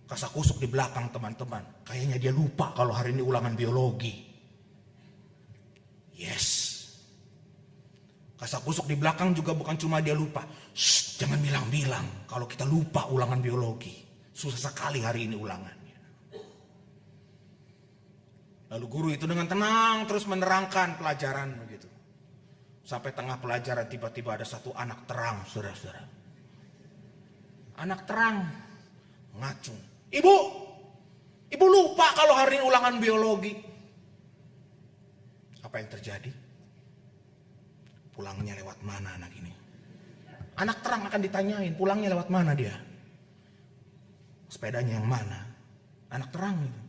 Kasakusuk di belakang teman-teman. Kayaknya dia lupa kalau hari ini ulangan biologi. Yes. Kasakusuk di belakang juga bukan cuma dia lupa. Shh, jangan bilang-bilang kalau kita lupa ulangan biologi. Susah sekali hari ini ulangannya. Lalu guru itu dengan tenang terus menerangkan pelajaran begitu. Sampai tengah pelajaran tiba-tiba ada 1 anak terang, saudara-saudara. Anak terang ngacung. Ibu lupa kalau hari ini ulangan biologi. Apa yang terjadi? Pulangnya lewat mana anak ini? Anak terang akan ditanyain, pulangnya lewat mana dia? Sepedanya yang mana? Anak terang itu.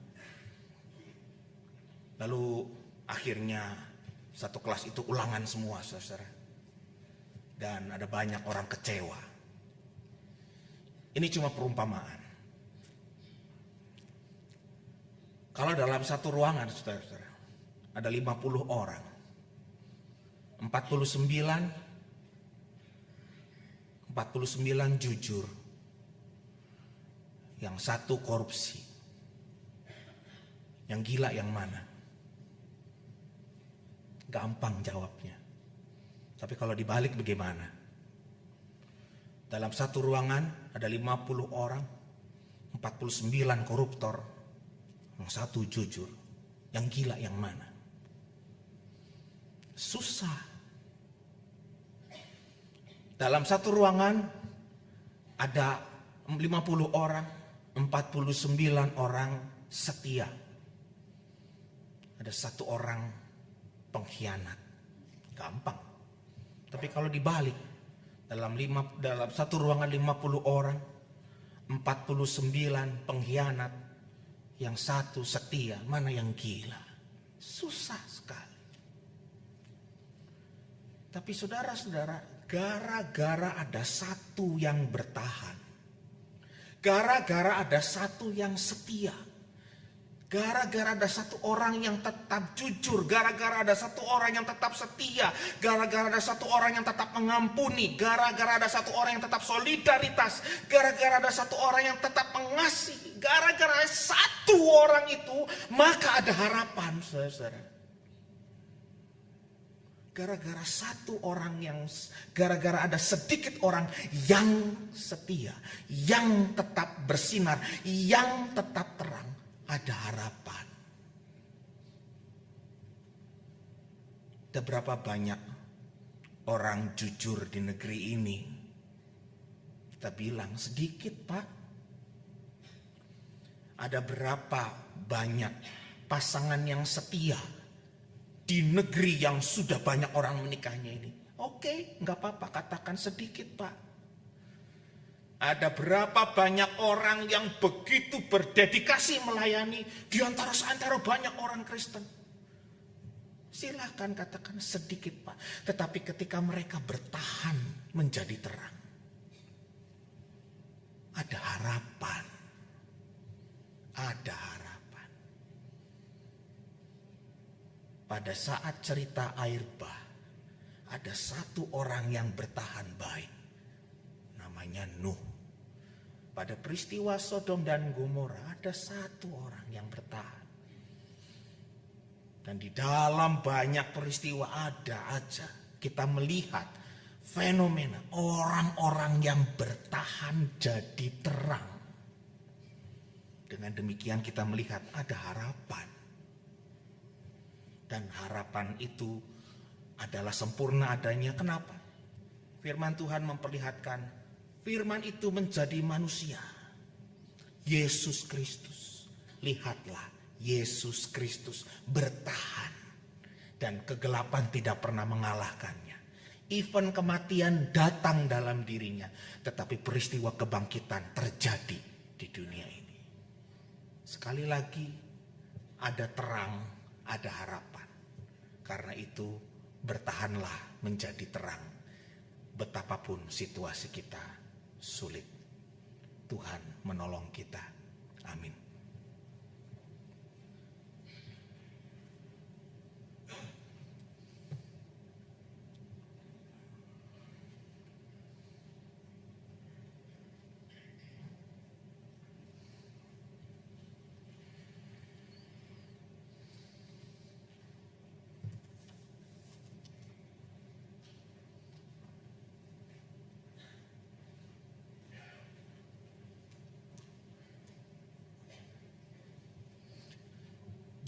Lalu akhirnya satu kelas itu ulangan semua, saudara. Dan ada banyak orang kecewa. Ini cuma perumpamaan. Kalau dalam satu ruangan, saudara-saudara, ada 50 orang. 49 jujur. Yang 1 korupsi. Yang gila yang mana? Gampang jawabnya. Tapi kalau dibalik bagaimana? Dalam satu ruangan ada 50 orang, 49 koruptor, yang 1 jujur. Yang gila yang mana? Susah. Dalam satu ruangan ada 50 orang, 49 orang setia. Ada 1 orang pengkhianat. Gampang. Tapi kalau dibalik, dalam satu ruangan 50 orang, 49 pengkhianat, yang satu setia, mana yang gila? Susah sekali. Tapi saudara-saudara, gara-gara ada satu yang bertahan, gara-gara ada satu yang setia, gara-gara ada satu orang yang tetap jujur, gara-gara ada satu orang yang tetap setia, gara-gara ada satu orang yang tetap mengampuni, gara-gara ada satu orang yang tetap solidaritas, gara-gara ada satu orang yang tetap mengasihi, gara-gara satu orang itu, maka ada harapan, saudara. Gara-gara satu orang gara-gara ada sedikit orang yang setia, yang tetap bersinar, yang tetap terang, ada harapan. Ada berapa banyak orang jujur di negeri ini? Kita bilang sedikit, Pak. Ada berapa banyak pasangan yang setia di negeri yang sudah banyak orang menikahnya ini? Oke, nggak apa-apa, katakan sedikit, Pak. Ada berapa banyak orang yang begitu berdedikasi melayani di antara banyak orang Kristen? Silahkan katakan sedikit, Pak. Tetapi ketika mereka bertahan menjadi terang, ada harapan. Ada harapan. Pada saat cerita air bah, ada satu orang yang bertahan baik. Namanya Nuh. Pada peristiwa Sodom dan Gomora ada satu orang yang bertahan. Dan di dalam banyak peristiwa ada aja kita melihat fenomena orang-orang yang bertahan jadi terang. Dengan demikian kita melihat ada harapan. Dan harapan itu adalah sempurna adanya. Kenapa? Firman Tuhan memperlihatkan, firman itu menjadi manusia. Yesus Kristus. Lihatlah, Yesus Kristus bertahan. Dan kegelapan tidak pernah mengalahkannya. Even kematian datang dalam dirinya. Tetapi peristiwa kebangkitan terjadi di dunia ini. Sekali lagi, ada terang, ada harapan. Karena itu, bertahanlah menjadi terang. Betapapun situasi kita sulit. Tuhan menolong kita. Amin.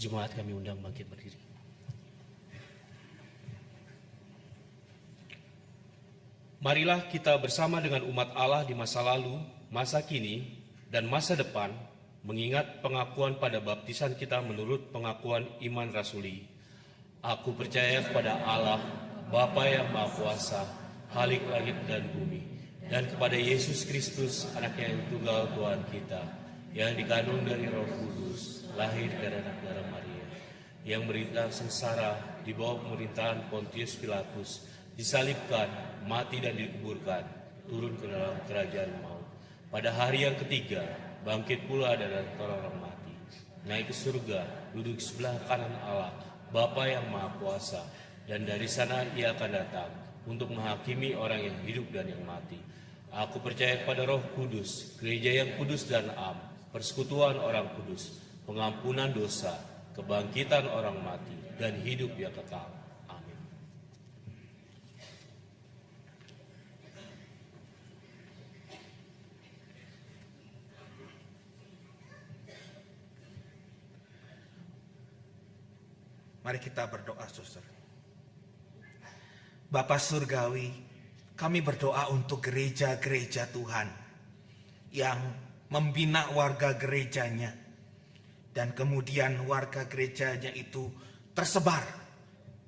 Jemaat kami undang bangkit berdiri. Marilah kita bersama dengan umat Allah di masa lalu, masa kini, dan masa depan mengingat pengakuan pada baptisan kita menurut pengakuan iman rasuli. Aku percaya kepada Allah, Bapa yang Maha Kuasa, Khalik langit dan bumi, dan kepada Yesus Kristus, Anaknya yang tunggal Tuhan kita, yang dikandung dari Roh Kudus, lahir dari anak darah Maria, yang menderita sengsara di bawah pemerintahan Pontius Pilatus, disalibkan, mati dan dikuburkan, turun ke dalam kerajaan maut. Pada hari yang ketiga, bangkit pula dari antara orang mati, naik ke surga, duduk sebelah kanan Allah, Bapa yang Maha Kuasa, dan dari sana Ia akan datang untuk menghakimi orang yang hidup dan yang mati. Aku percaya kepada Roh Kudus, gereja yang kudus dan am, persekutuan orang kudus, pengampunan dosa, kebangkitan orang mati, dan hidup yang kekal. Amin. Mari kita berdoa, saudara. Bapa Surgawi, kami berdoa untuk gereja-gereja Tuhan yang membina warga gerejanya. Dan kemudian warga gerejanya itu tersebar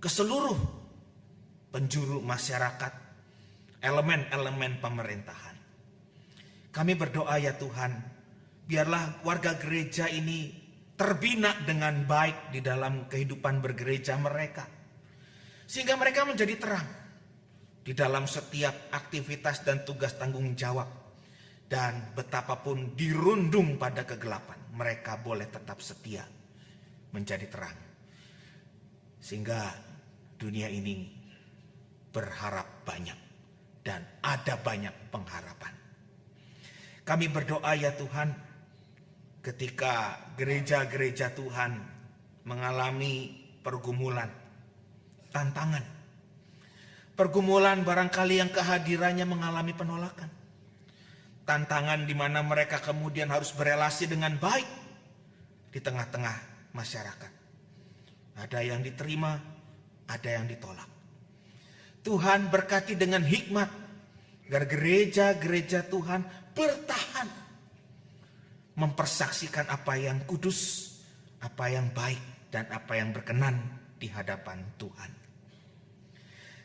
ke seluruh penjuru masyarakat. elemen-elemen pemerintahan. Kami berdoa ya Tuhan, biarlah warga gereja ini terbina dengan baik di dalam kehidupan bergereja mereka. Sehingga mereka menjadi terang di dalam setiap aktivitas dan tugas tanggung jawab. Dan betapapun dirundung pada kegelapan, mereka boleh tetap setia menjadi terang. Sehingga dunia ini berharap banyak dan ada banyak pengharapan. Kami berdoa ya Tuhan, ketika gereja-gereja Tuhan mengalami pergumulan, tantangan. Pergumulan barangkali yang kehadirannya mengalami penolakan. Tantangan di mana mereka kemudian harus berelasi dengan baik di tengah-tengah masyarakat. Ada yang diterima, ada yang ditolak. Tuhan berkati dengan hikmat agar gereja-gereja Tuhan bertahan mempersaksikan apa yang kudus, apa yang baik, dan apa yang berkenan di hadapan Tuhan.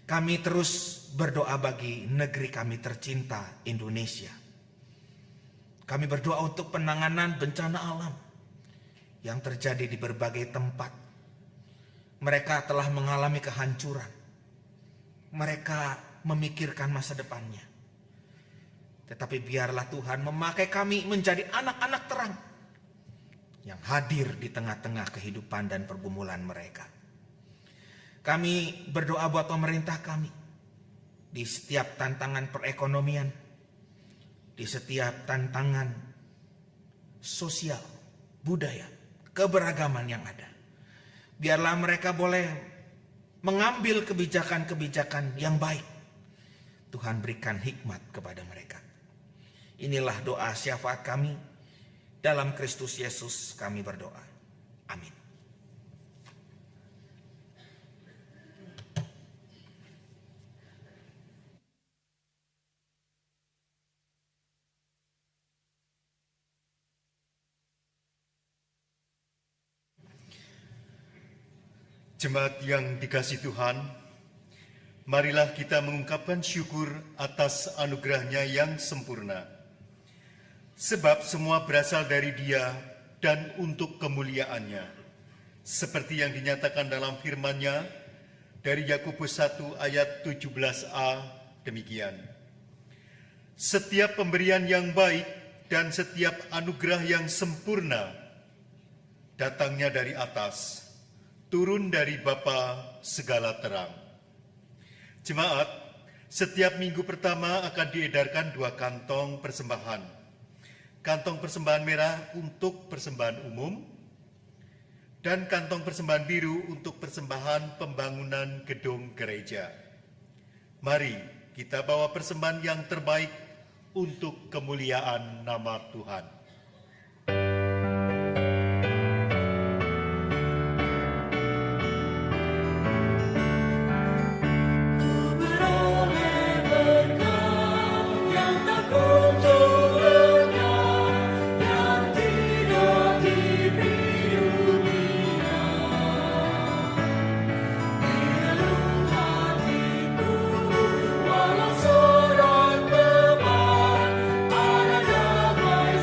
Kami terus berdoa bagi negeri kami tercinta, Indonesia. Kami berdoa untuk penanganan bencana alam yang terjadi di berbagai tempat. Mereka telah mengalami kehancuran. Mereka memikirkan masa depannya. Tetapi biarlah Tuhan memakai kami menjadi anak-anak terang yang hadir di tengah-tengah kehidupan dan pergumulan mereka. Kami berdoa buat pemerintah kami di setiap tantangan perekonomian, di setiap tantangan sosial, budaya, keberagaman yang ada. Biarlah mereka boleh mengambil kebijakan-kebijakan yang baik. Tuhan berikan hikmat kepada mereka. Inilah doa syafaat kami. Dalam Kristus Yesus kami berdoa. Amin. Jemaat yang dikasihi Tuhan, marilah kita mengungkapkan syukur atas anugerah-Nya yang sempurna. Sebab semua berasal dari Dia dan untuk kemuliaan-Nya. Seperti yang dinyatakan dalam firman-Nya dari Yakobus 1 ayat 17a demikian. Setiap pemberian yang baik dan setiap anugerah yang sempurna datangnya dari atas, turun dari Bapa segala terang. Jemaat, setiap minggu pertama akan diedarkan 2 kantong persembahan. Kantong persembahan merah untuk persembahan umum, dan kantong persembahan biru untuk persembahan pembangunan gedung gereja. Mari kita bawa persembahan yang terbaik untuk kemuliaan nama Tuhan. Walau sorot teman, ada damai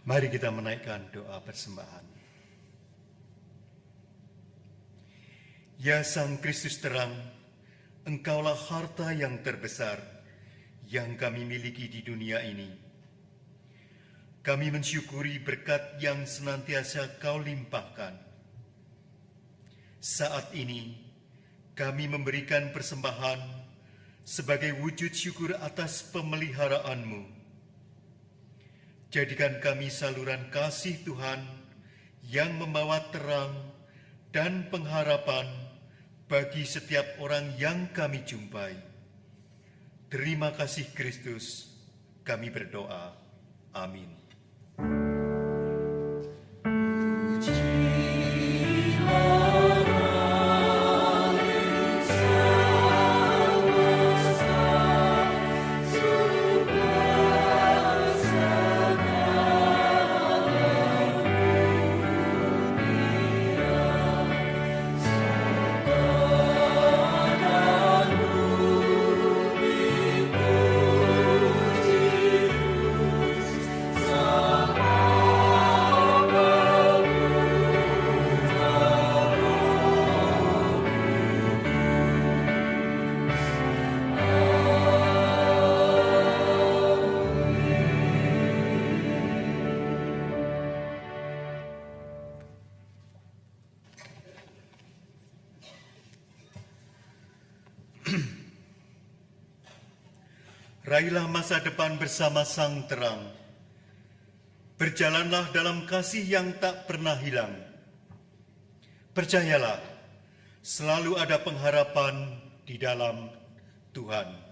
Mari kita menaikkan doa persembahan. Ya Sang Kristus terang, Engkaulah harta yang terbesar yang kami miliki di dunia ini. Kami mensyukuri berkat yang senantiasa Kau limpahkan. Saat ini, kami memberikan persembahan sebagai wujud syukur atas pemeliharaanmu. Jadikan kami saluran kasih Tuhan yang membawa terang dan pengharapan bagi setiap orang yang kami jumpai. Terima kasih Kristus, kami berdoa. Amin. Raihlah masa depan bersama Sang Terang. Berjalanlah dalam kasih yang tak pernah hilang. Percayalah, selalu ada pengharapan di dalam Tuhan.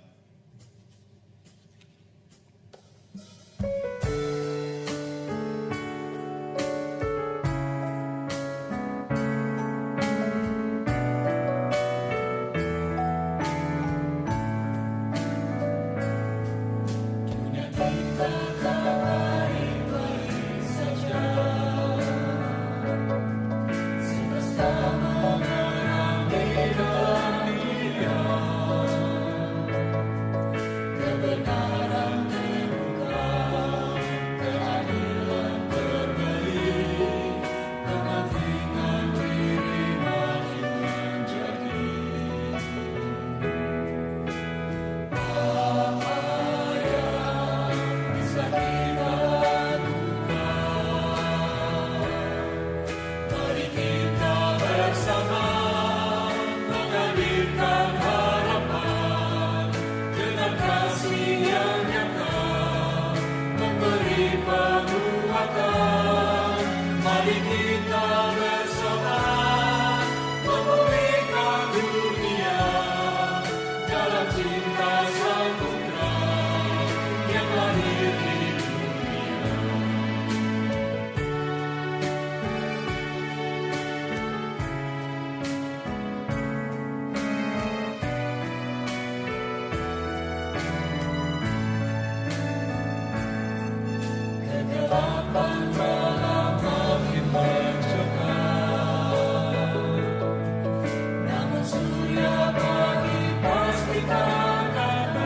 Namun surya pagi pasti akan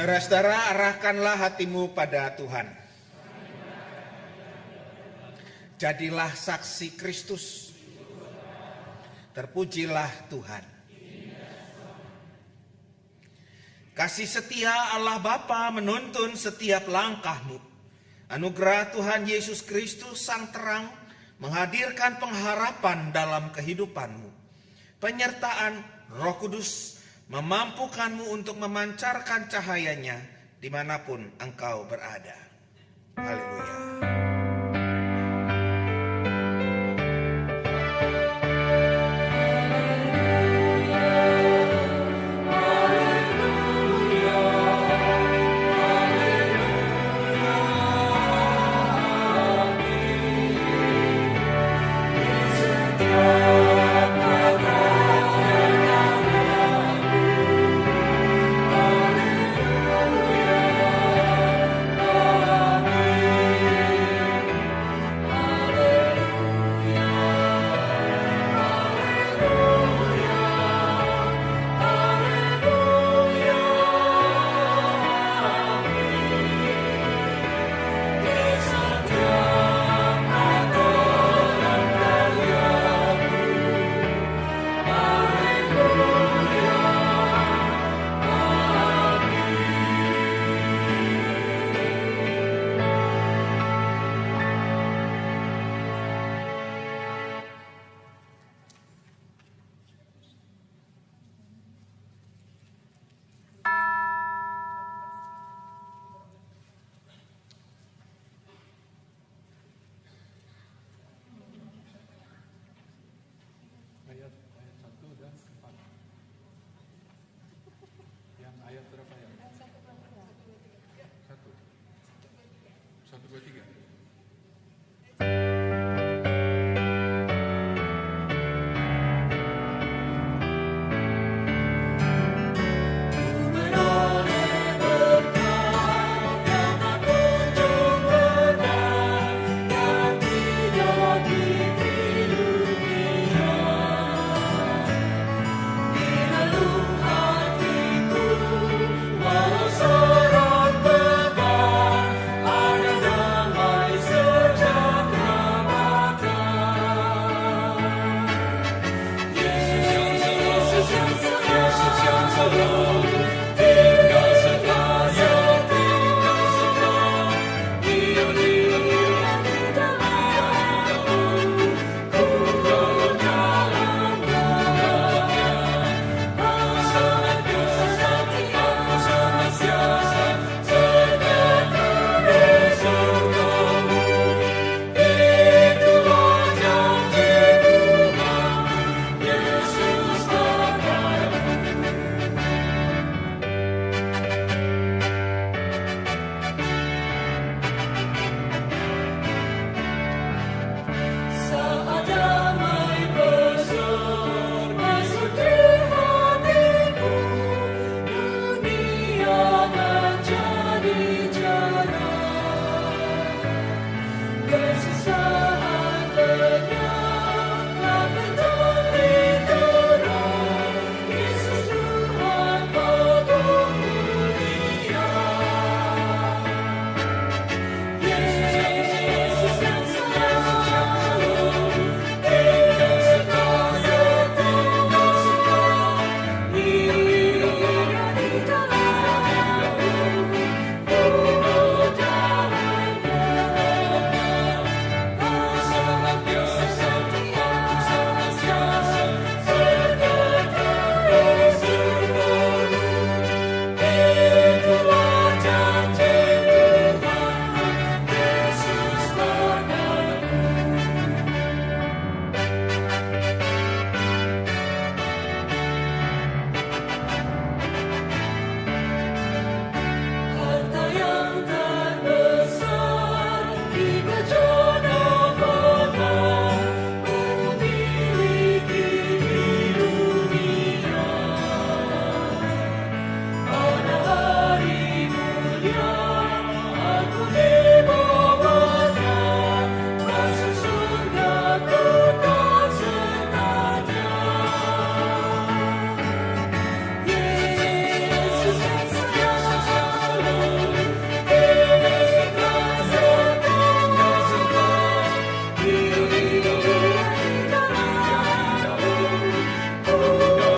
Saudara-saudara, arahkanlah hatimu pada Tuhan. Jadilah saksi Kristus. Terpujilah Tuhan. Kasih setia Allah Bapa menuntun setiap langkahmu. Anugerah Tuhan Yesus Kristus Sang Terang menghadirkan pengharapan dalam kehidupanmu. Penyertaan Roh Kudus memampukanmu untuk memancarkan cahayanya dimanapun engkau berada. Haleluya.